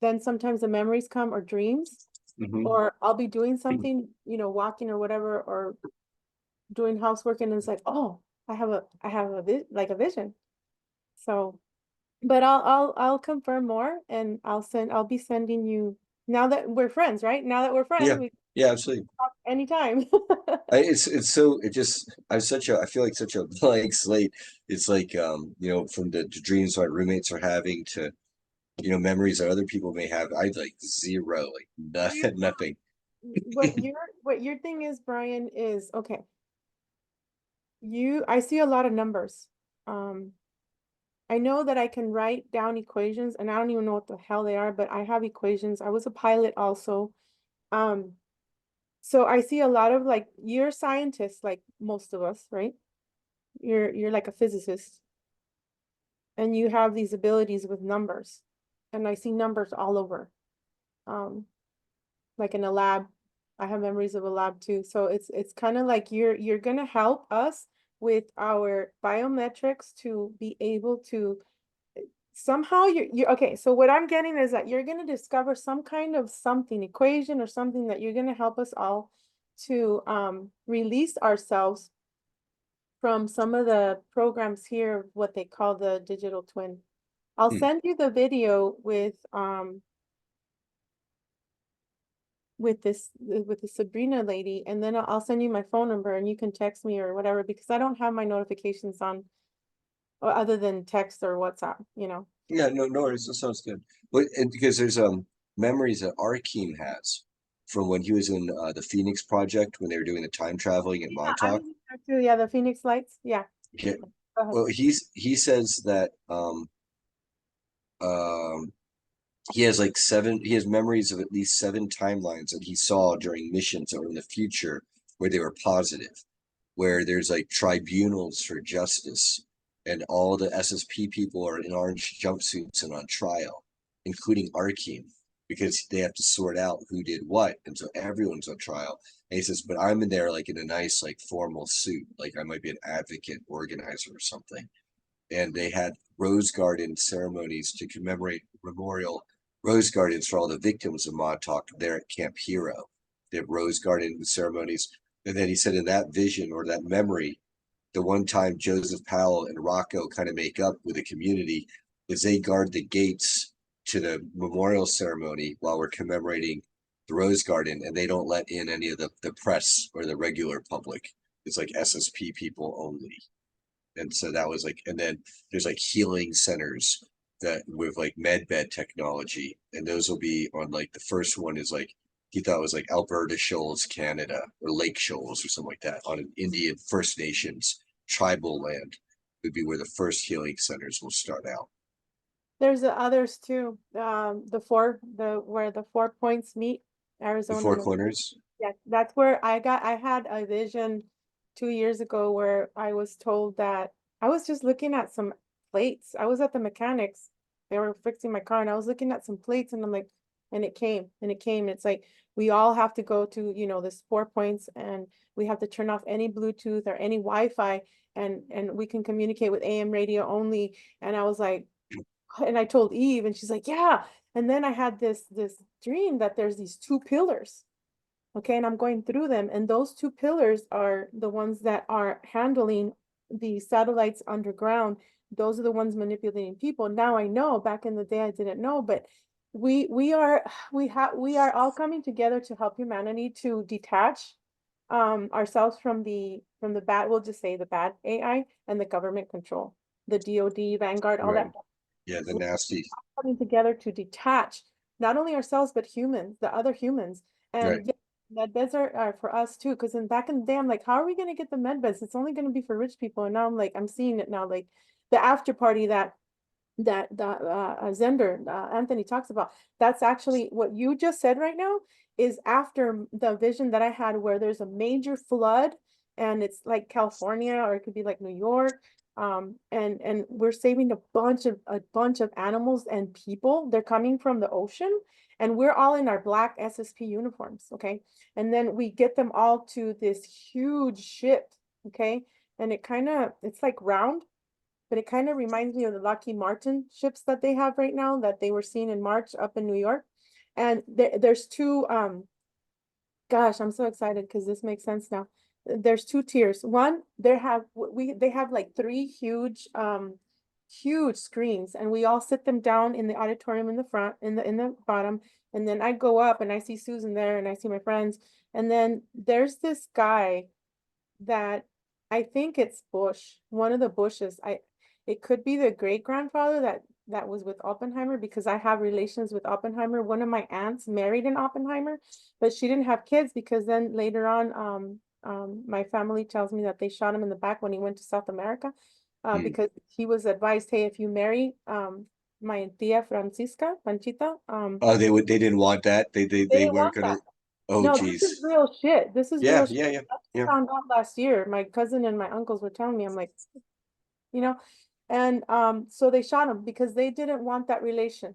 then sometimes the memories come or dreams, Mhm. or I'll be doing something, you know, walking or whatever, or doing housework, and it's like, oh, I have like a vision. So, but I'll confirm more, and I'll be sending you, now that we're friends, right? Now that we're friends, Yeah, we yeah, absolutely. talk anytime. It's so it just I feel like such a blank slate. It's like from the dreams my roommates are having to memories that other people may have. I like zero, like You nothing, nothing. what your thing is, Brian, is okay. I see a lot of numbers. Um, I know that I can write down equations, and I don't even know what the hell they are, but I have equations. I was a pilot also. Um, so I see a lot of, like, you're scientists, like most of us, right? you're like a physicist and you have these abilities with numbers. And I see numbers all over. Like in a lab. I have memories of a lab too. So it's kind of like you're gonna help us with our biometrics to be able to somehow you okay. So what I'm getting is that you're gonna discover some kind of something, equation or something that you're gonna help us all to release ourselves from some of the programs here, what they call the digital twin. I'll Hmm. send you the video with the Sabrina lady, and then I'll send you my phone number and you can text me or whatever, because I don't have my notifications on other than text or WhatsApp, you know. Yeah, no worries. That sounds good. But because there's memories that Arkheim has from when he was in the Phoenix Project when they were doing the time traveling in Yeah, I Montauk. was in there too. Yeah, the Phoenix Lights. Yeah. Yeah. Go ahead. Well, he says that um he has like he has memories of at least 7 timelines that he saw during missions or in the future where they were positive, where there's like tribunals for justice and all the SSP people are in orange jumpsuits and on trial, including Arkeem, because they have to sort out who did what. And so everyone's on trial. And he says, but I'm in there like in a nice, like formal suit, like I might be an advocate organizer or something. And they had rose garden ceremonies to commemorate memorial rose gardens for all the victims of Montauk there at Camp Hero. They have rose garden ceremonies. And then he said in that vision or that memory, the one time Joseph Powell and Rocco kind of make up with the community is they guard the gates to the memorial ceremony while we're commemorating the Rose Garden, and they don't let in any of the press or the regular public. It's like SSP people only. And so that was like, and then there's like healing centers that with like med bed technology, and those will be on like the first one is like he thought it was like Alberta Shoals, Canada, or Lake Shoals or something like that on an Indian First Nations tribal land would be where the first healing centers will start out. There's the others too. The where the 4 points meet, The Arizona. Four Corners. Yeah, that's where I had a vision 2 years ago where I was told that I was just looking at some plates. I was at the mechanics. They were fixing my car and I was looking at some plates and I'm like, and it came and it came. It's like we all have to go to, this 4 points and we have to turn off any Bluetooth or any Wi-Fi and we can communicate with AM radio only. And I was like, and I told Eve and she's like, yeah. And then I had this dream that there's these two pillars. Okay, and I'm going through them, and those two pillars are the ones that are handling the satellites underground. Those are the ones manipulating people. Now I know, back in the day I didn't know, but we are we are all coming together to help humanity to detach ourselves from the bad, we'll just say the bad AI and the government control, the DoD, Vanguard, all Right. that. Yeah, the nasty. Coming together to detach not only ourselves but humans, the other humans. Right. And yeah, med beds are for us too. Because in back in the day, I'm like, how are we gonna get the med beds? It's only gonna be for rich people. And now I'm like, I'm seeing it now, like the after party that Zender Anthony talks about. That's actually what you just said right now is after the vision that I had where there's a major flood and it's like California or it could be like New York. And we're saving a bunch of animals and people. They're coming from the ocean and we're all in our black SSP uniforms, okay? And then we get them all to this huge ship, okay? And it's like round, but it kind of reminds me of the Lockheed Martin ships that they have right now that they were seen in March up in New York. And there's two, gosh, I'm so excited because this makes sense now. There's two tiers. One, they have like three huge screens, and we all sit them down in the auditorium in the front, in the bottom. And then I go up and I see Susan there and I see my friends. And then there's this guy that I think it's Bush, one of the Bushes. It could be the great grandfather that was with Oppenheimer because I have relations with Oppenheimer. One of my aunts married an Oppenheimer, but she didn't have kids because then later on, my family tells me that they shot him in the back when he went to South America, Hmm. because he was advised, hey, if you marry my tia Francisca, Panchita, Oh, they didn't want that. they They didn't weren't want gonna. that. Oh, No, this is geez. real shit. This is Yeah, real shit. yeah, yeah, I just yeah. found out last year. My cousin and my uncles were telling me, I'm like, you know, and so they shot him because they didn't want that relation.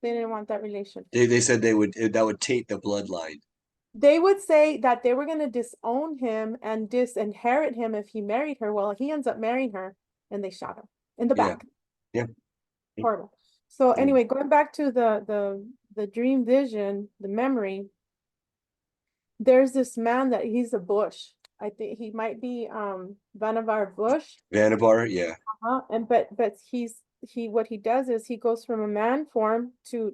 They didn't want that relation. They said they would that would taint the bloodline. They would say that they were going to disown him and disinherit him if he married her. Well, he ends up marrying her and they shot him in the Yeah, back. yeah, Horrible. So yeah. anyway, going back to the dream vision, the memory, there's this man that he's a Bush. I think he might be Vannevar Bush. Vannevar, yeah. And but he what he does is he goes from a man form to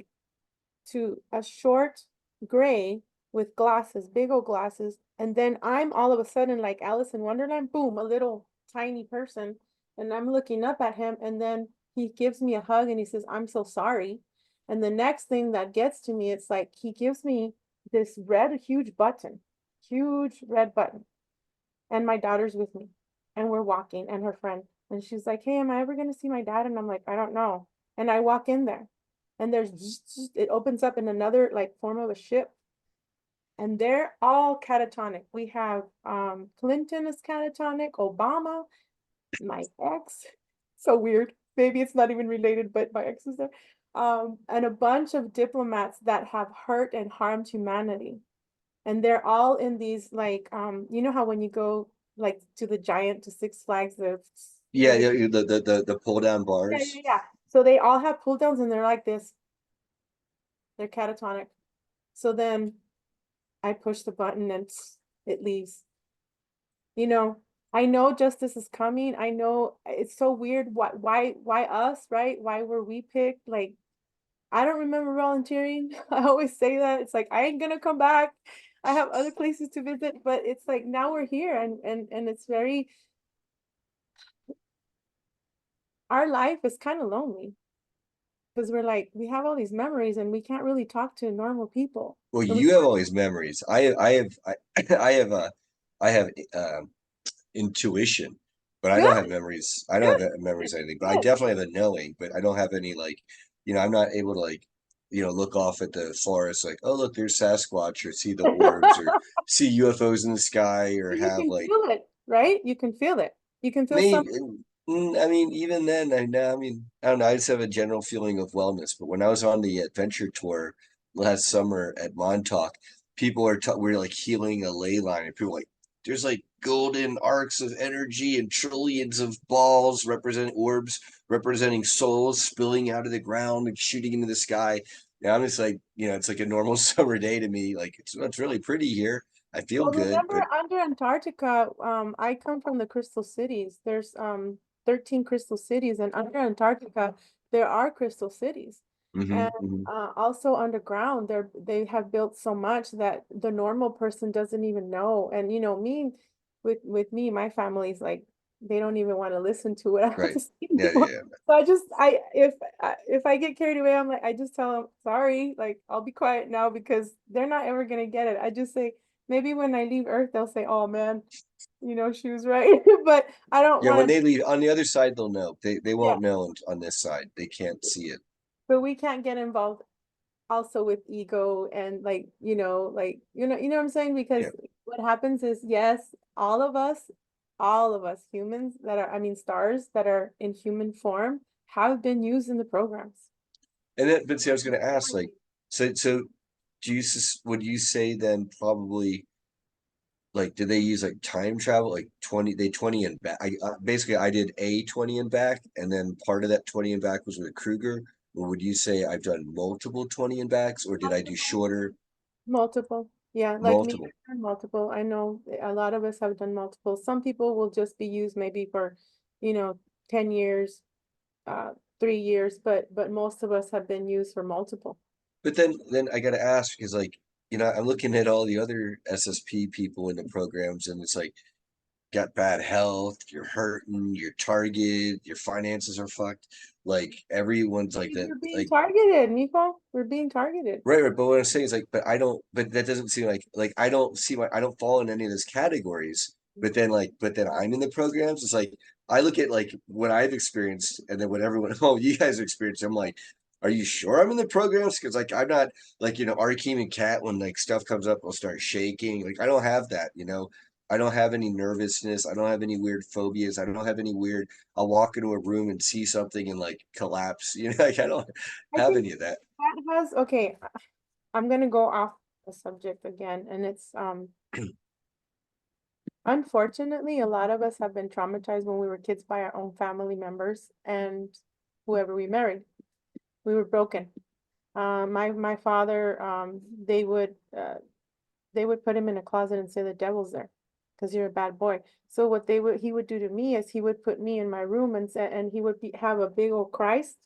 a short gray with glasses, big old glasses. And then I'm all of a sudden like Alice in Wonderland, boom, a little tiny person. And I'm looking up at him. And then he gives me a hug and he says, I'm so sorry. And the next thing that gets to me, it's like he gives me this red, huge button, huge red button. And my daughter's with me. And we're walking and her friend. And she's like, hey, am I ever going to see my dad? And I'm like, I don't know. And I walk in there and it opens up in another like form of a ship and they're all catatonic. We have Clinton is catatonic, Obama, my ex, so weird, maybe it's not even related, but my ex is there, and a bunch of diplomats that have hurt and harmed humanity, and they're all in these like you know how when you go like to the giant to Six Flags, the Yeah, really, yeah, the pull down yeah, bars. yeah, yeah, so they all have pull downs and they're like this, they're catatonic. So then I push the button and it leaves. You know, I know justice is coming. I know it's so weird. Why us, right? Why were we picked? Like, I don't remember volunteering. I always say that. It's like I ain't gonna come back. I have other places to visit, but it's like now we're here and it's very, our life is kind of lonely because we're like we have all these memories and we can't really talk to normal people. Well, And we, you have all these memories. I have I have intuition, but I don't have good, memories. I don't good, have memories or anything, but I good. definitely have a knowing, but I don't have any like, I'm not able to like, look off at the forest like, oh, look, there's Sasquatch or see the orbs or see UFOs in the sky or You have can like feel it, right? You can feel it. You can feel maybe, some. I mean, even then, I don't know. I just have a general feeling of wellness. But when I was on the adventure tour last summer at Montauk, people we're like healing a ley line, and people are like, there's like golden arcs of energy and trillions of balls representing orbs, representing souls spilling out of the ground and shooting into the sky. Yeah, I'm just like, it's like a normal summer day to me. Like it's really pretty here. I feel Well, good, remember but under Antarctica, I come from the crystal cities. There's 13 crystal cities, and under Antarctica, there are crystal cities. And hmm. also underground, they have built so much that the normal person doesn't even know. And you know, me with me, my family's like they don't even want to listen to what I have Right. to say Yeah, anymore. yeah. So if I get carried away, I'm like I just tell them sorry, like I'll be quiet now because they're not ever gonna get it. I just say maybe when I leave Earth, they'll say, "Oh man, you know, she was right." But I don't Yeah, when want to. they leave on the other side, they'll know. They Yeah, won't know on this side. They can't see it. but we can't get involved also with ego and like you know what I'm saying, because Yeah. what happens is yes, all of us humans that are, I mean, stars that are in human form have been used in the programs. And then, but see, I was going to ask, like, so, would you say then probably like, did they use like time travel, like 20 and back? Basically, I did a 20 and back, and then part of that 20 and back was with Kruger. Or would you say I've done multiple 20 and backs, or did I do shorter, Multiple. Yeah, like me, multiple? I've done multiple. I know a lot of us have done multiple. Some people will just be used maybe for, you know, 10 years, uh, 3 years, but most of us have been used for multiple. But then I got to ask because like, I'm looking at all the other SSP people in the programs, and it's like got bad health, you're hurting, you're targeted, your finances are fucked. Like everyone's like that. We're being Like targeted, Nico. We're being targeted. right, right. But what I'm saying is like, but I don't. But that doesn't seem like I don't see I don't fall in any of those categories. But then I'm in the programs. It's like I look at like what I've experienced, and then what everyone, oh, you guys experienced. I'm like, are you sure I'm in the programs? Because like I'm not like, Arkheim and Cat, when like stuff comes up, I'll start shaking. Like I don't have that. I don't have any nervousness. I don't have any weird phobias. I don't have any weird. I'll walk into a room and see something and like collapse. Like I don't I have think any of that. that has, okay, I'm gonna go off the subject again, and it's unfortunately, a lot of us have been traumatized when we were kids by our own family members and whoever we married. We were broken. My father, they would put him in a closet and say the devil's there because you're a bad boy. So what he would do to me is he would put me in my room and say, and he would have a big old Christ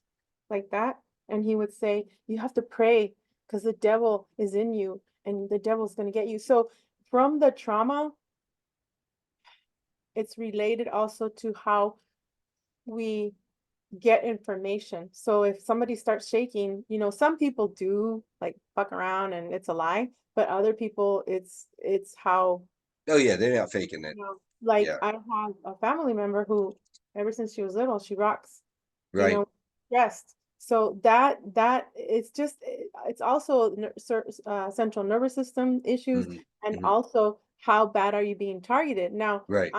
like that, and he would say, you have to pray because the devil is in you and the devil's gonna get you. So from the trauma, it's related also to how we get information. So if somebody starts shaking, some people do like fuck around and it's a lie, but other people it's how, Oh yeah, they're not faking it. like Yeah, I have a family member who ever since she was little, she rocks, you right. know, stressed. So that it's just it's also central nervous system issues, Hmm. and Hmm. also how bad are you being targeted? Now, Right.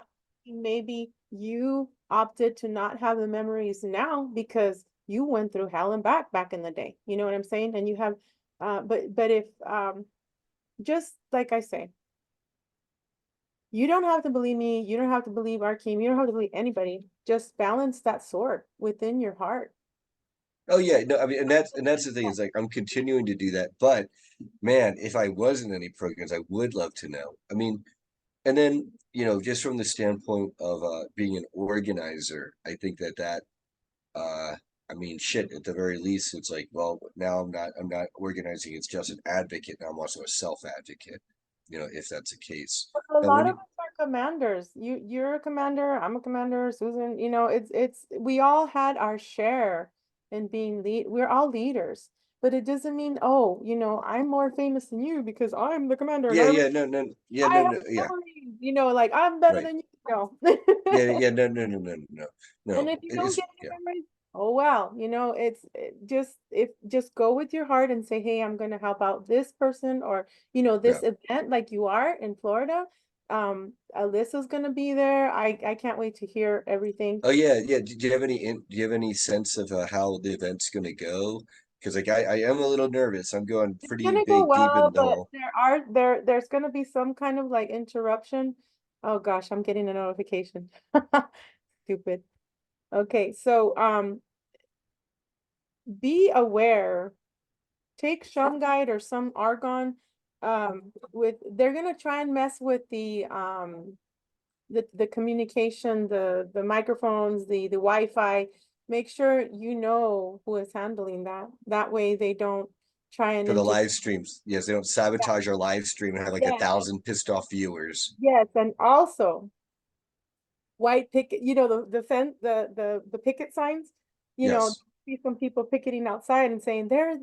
maybe you opted to not have the memories now because you went through hell and back in the day. You know what I'm saying? And you have, but if just like I say, you don't have to believe me. You don't have to believe Arkeem. You don't have to believe anybody. Just balance that sword within your heart. Oh yeah, no, I mean, and that's the thing is like I'm continuing to do that, but man, if I was in any programs, I would love to know. I mean, and then just from the standpoint of being an organizer, I think that uh, I mean, shit, at the very least, it's like, well, now I'm not organizing. It's just an advocate. Now I'm also a self advocate. If that's the case. A Now, lot of us are commanders. You're a commander, I'm a commander, Susan, it's we all had our share in being we're all leaders, but it doesn't mean, oh, I'm more famous than you because I'm the commander and yeah, yeah, no, no, yeah, I no, have no, yeah, memories, like I'm better right, than you. No. yeah, yeah, no, no, no, no, no, And no. if you don't It's get any yeah, memories, oh well, just go with your heart and say, hey, I'm gonna help out this person, or yeah. this event like you are in Florida. Alyssa's gonna be there. I can't wait to hear everything. Oh yeah, yeah. Do you have any sense of how the event's gonna go? Because like I am a little nervous. I'm going It's pretty gonna go big, deep well, in the but hole. there's gonna be some kind of like interruption. Oh gosh, I'm getting a notification. Stupid. Okay, so be aware, take Shungite or some argon, with they're gonna try and mess with the communication, the microphones, the Wi-Fi. Make sure you know who is handling that. That way they don't try and For the inter live streams. Yes, they don't sabotage our live stream and have like a yeah, thousand pissed off viewers. yes, and also white picket, the picket signs, Yes. see some people picketing outside and saying, they're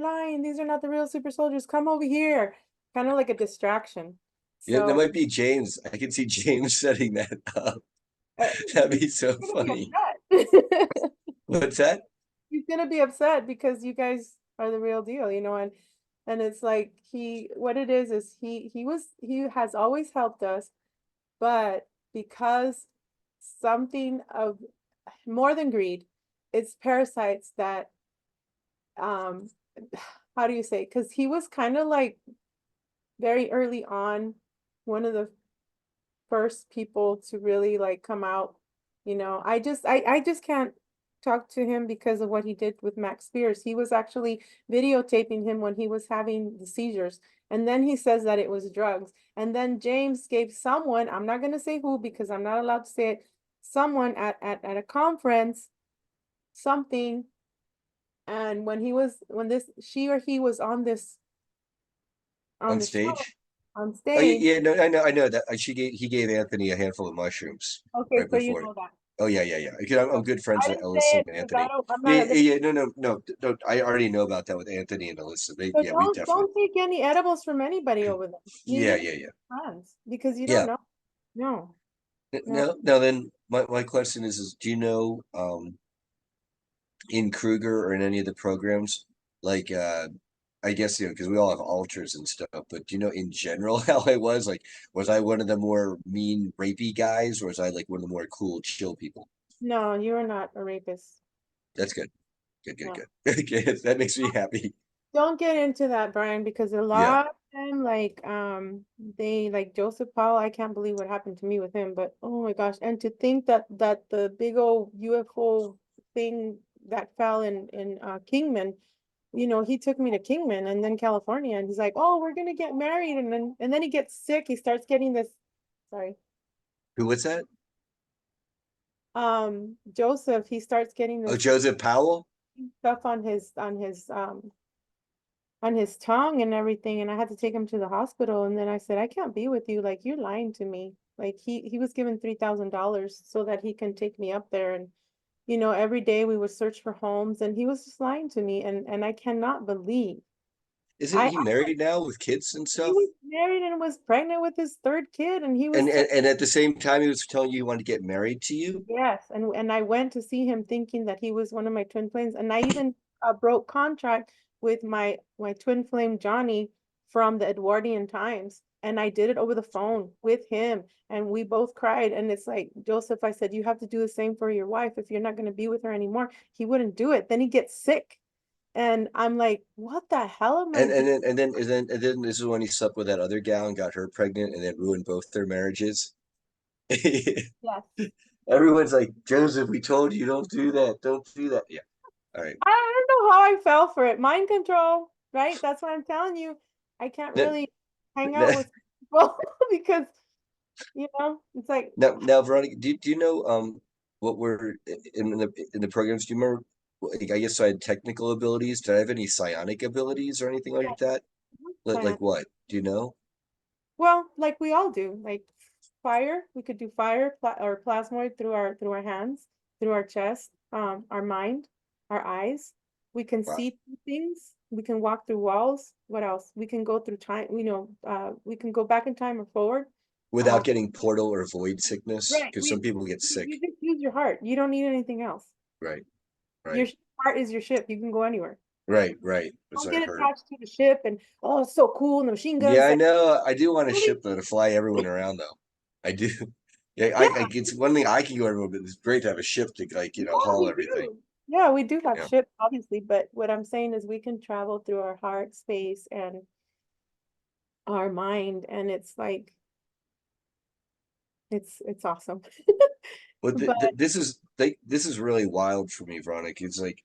lying, these are not the real super soldiers, come over here. Kind of like a distraction. Yeah, that So might be James. I can see James setting that up. That'd he's be so gonna be funny. upset. What's that? He's gonna be upset because you guys are the real deal, and it's like what it is he has always helped us, but because something of more than greed, it's parasites that um how do you say? Because he was kind of like very early on one of the first people to really like come out. I just can't talk to him because of what he did with Max Spears. He was actually videotaping him when he was having the seizures. And then he says that it was drugs. And then James gave someone, I'm not gonna say who because I'm not allowed to say it, someone at a conference, something. And when this she or he was on On the show stage? on Oh yeah, stage. yeah, no, I know that. He gave Anthony a handful of mushrooms Okay, right so you before. know that. Oh yeah, yeah, yeah. Because I'm Okay. good friends I with didn't say Ellison it and because Anthony. I'm Yeah, not yeah, at liberty. yeah. No, no, no, no. I already know about that with Anthony and Alyssa. They, So yeah, we definitely. don't take any edibles from anybody over there. You Yeah, need yeah, yeah, friends because you don't yeah. know. No, no. Now then, my question is, do you know, in Kruger or in any of the programs? Like, I guess, because we all have alters and stuff, but do you know in general how I was? Like, was I one of the more mean, rapey guys, or was I like one of the more cool, chill people? No, you are not a rapist. That's good. Good, good, No. good. Okay, that makes me happy. Don't get into that, Brian, because a Yeah. lot of them, like, they like Joseph Powell. I can't believe what happened to me with him, but oh my gosh. And to think that the big old UFO thing that fell in Kingman, he took me to Kingman and then California, and he's like, "Oh, we're gonna get married," and then he gets sick. He starts getting this, sorry, Who was that? Joseph. He starts getting Oh, this Joseph Powell? stuff on his tongue and everything, and I had to take him to the hospital. And then I said, I can't be with you, like you're lying to me. Like he was given $3,000 so that he can take me up there. And every day we would search for homes, and he was just lying to me. And I cannot believe Isn't I he married now with kids and he stuff? was married and was pregnant with his third kid, and he And, was and so. and at the same time, he was telling you he wanted to get married to you? Yes, and I went to see him thinking that he was one of my twin flames, and I even broke contract with my twin flame Johnny from the Edwardian times, and I did it over the phone with him, and we both cried. And it's like, Joseph, I said, you have to do the same for your wife if you're not going to be with her anymore. He wouldn't do it. Then he gets sick, and I'm like, what the hell am I And doing? and then and then and then and then this is when he slept with that other gal and got her pregnant and then ruined both their marriages. Yes. Everyone's like, Joseph, we told you don't do that. Don't do that. Yeah. All right. I don't know how I fell for it. Mind control, right? That's what I'm telling you. I can't Now, really hang out with people because, it's like, now, Veronica, do you know what were in the programs? Do you remember? Like, I guess I had technical abilities. Did I have any psionic abilities or anything like that? Like science. what? Do you know? Well, like we all do, like fire, we could do fire or plasmoid through our hands, through our chest, our mind, our eyes. We can Wow. see through things. We can walk through walls. What else? We can go through time, we can go back in time or forward. Uh, Without getting portal or void sickness, right. because some We people get you sick. just use your heart. You don't need anything else. Right. Your Right. heart is your ship. You can go anywhere. Right. Right. As Don't I get heard. attached to the ship and oh, it's so cool and the machine Yeah, guns. I Like, know. I do want a really? ship though to fly everyone around though. I do. Yeah, Yeah, it's one thing I can go everywhere, but it's great to have a ship to like, yeah, haul we everything. do. Yeah, we do have Yeah. ships, obviously, but what I'm saying is we can travel through our heart space and our mind, and it's like it's awesome. But But this is really wild for me, Veronica. It's like,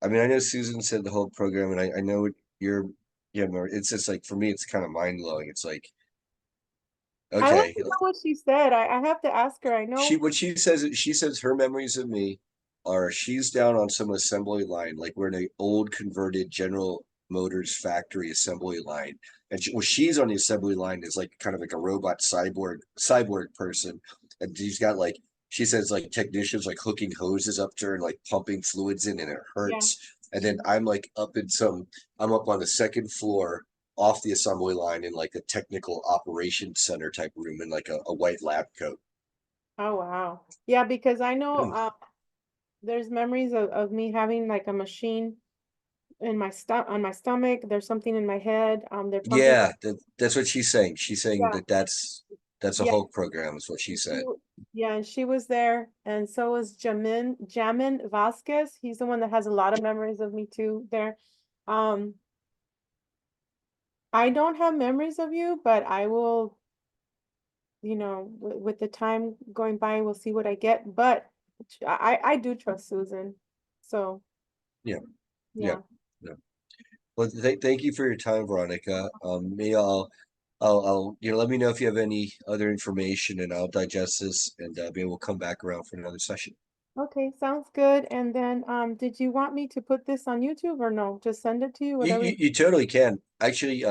I mean, I know Susan said the whole program, and I know you're, yeah, it's just like for me, it's kind of mind blowing. It's like, I want okay, to know what she said. I have to ask her. I know. what she says her memories of me are she's down on some assembly line, like we're in an old converted General Motors factory assembly line, and she's on the assembly line is like kind of like a robot cyborg person, and she's got like she says like technicians like hooking hoses up to her and like pumping fluids in, and it Yeah. hurts. And then I'm up on the second floor off the assembly line in like a technical operations center type room in like a white lab coat. Oh wow. Yeah, because I know there's memories of me having like a machine in my on my stomach. There's something in my head. They're pumping. Yeah, that's what she's saying. She's saying Yeah, that's a yeah. Hulk program, is what she She, said. yeah, and she was there, and so was Jamin Vasquez. He's the one that has a lot of memories of me too there. Um, I don't have memories of you, but I will, with the time going by, we'll see what I get. But I do trust Susan. So Yeah, yeah, yeah. yeah. Well, thank you for your time, Veronica. Maybe I'll let me know if you have any other information, and I'll digest this, and maybe we'll come back around for another session. Okay, sounds good. And then did you want me to put this on YouTube or no? Just send it to you, You whatever. you totally can. Actually,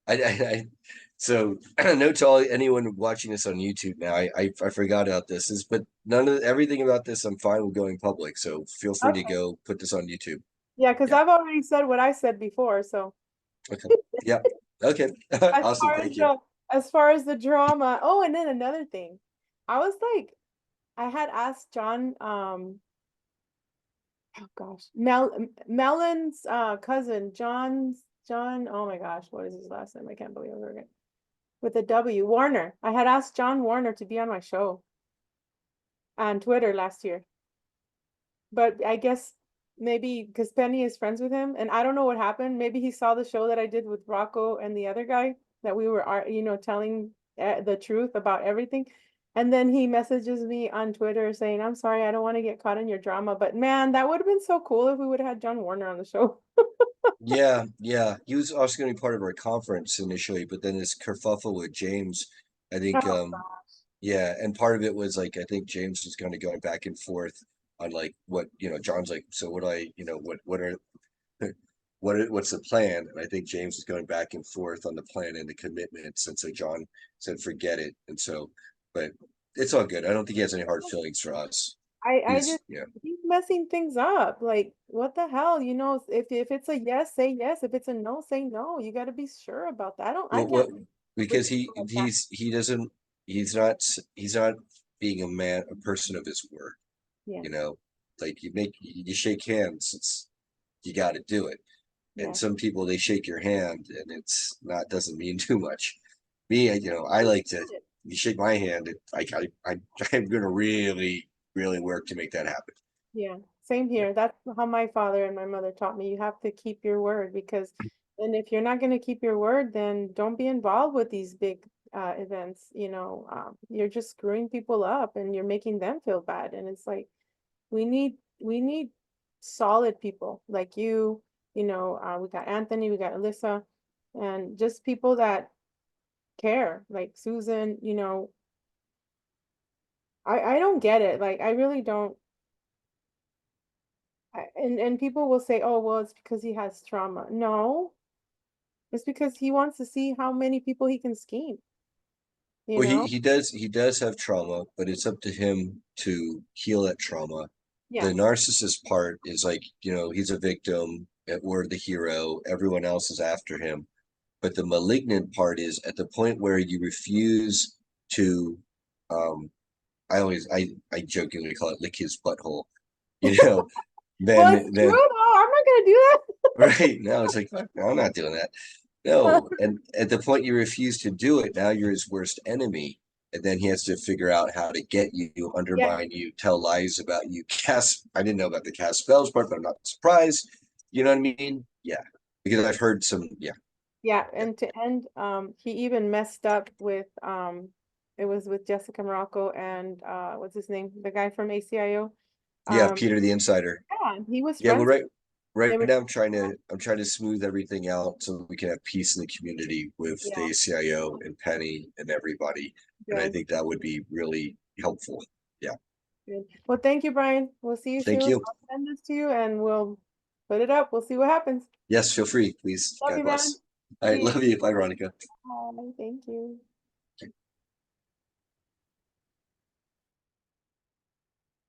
I so note to anyone watching this on YouTube now, I forgot about this, but none of everything about this I'm fine with going public. So feel free to Okay. go put this on YouTube. Yeah, because Yeah. I've already said what I said before. So Okay. Yeah. Okay. as Awesome. far as Thank you. the drama. Oh, and then another thing. I was like, I had asked John, Oh gosh, Melon's cousin, John, oh my gosh, what is his last name? I can't believe I forget. With a W, Warner. I had asked John Warner to be on my show on Twitter last year. But I guess maybe because Penny is friends with him, and I don't know what happened. Maybe he saw the show that I did with Rocco and the other guy that we were, telling the truth about everything. And then he messages me on Twitter saying, "I'm sorry, I don't want to get caught in your drama." But man, that would have been so cool if we would have had John Warner on the show. Yeah, yeah. He was also going to be part of our conference initially, but then this kerfuffle with James, I think, Oh, yeah, and part of it was like I think James was kind of going back and forth on like what, John's like, so what do I, what are what's the plan? And I think James was going back and forth on the plan and the commitments, and so John said forget it. And so, but it's all good. I don't think he has any hard feelings for us. I He's just he's messing things up. Like, what the hell? If it's a yes, say yes. If it's a no, say no. You got to be sure about that. I what can't with because people like that. he doesn't he's not being a person of his word. Yeah, You know, like you shake hands. It's you got to do it. And yeah. some people they shake your hand and it's not doesn't mean too much. Me, I like to you shake my hand. I'm gonna really work to make that happen. Yeah, same here. That's how my father and my mother taught me. You have to keep your word because, and if you're not going to keep your word, then don't be involved with these big events. You're just screwing people up and you're making them feel bad. And it's like we need solid people like you. We got Anthony, we got Alyssa, and just people that care, like Susan. I don't get it. Like I really don't. And people will say, "Oh, well, it's because he has trauma." No, it's because he wants to see how many people he can scheme, you Well, know? he does have trauma, but it's up to him to heal that trauma. The Yeah. narcissist part is like, he's a victim, we're the hero, everyone else is after him. But the malignant part is at the point where you refuse to, um, I jokingly call it lick his butthole, you know, Well, it's true then though. I'm not gonna right now it's like, fuck, no, I'm not doing that. do No, and at the point you refuse to do it, now you're his worst enemy. And then he has to figure out how to get you, Yeah, undermine you, tell lies about you, cast. I didn't know about the cast spells part, but I'm not surprised. You know what I mean? Yeah, because I've heard some. Yeah, yeah. yeah, And to end, he even messed up with it was with Jessica Morocco and what's his name? The guy from ACIO. yeah. Um, Peter the Insider. yeah, he was Yeah, well, friends. right They were, now I'm trying to smooth everything out so we can have peace in the community with the yeah, ACIO and Penny and everybody, and I good, think that would be really helpful. Yeah, good. Well, thank you, Brian. We'll see you thank soon. you. I'll send this to you and we'll put it up. We'll see what happens. Yes, feel free, please. Love God you, man. bless. All See right, you. love you. Bye, Veronica. Bye. Thank you.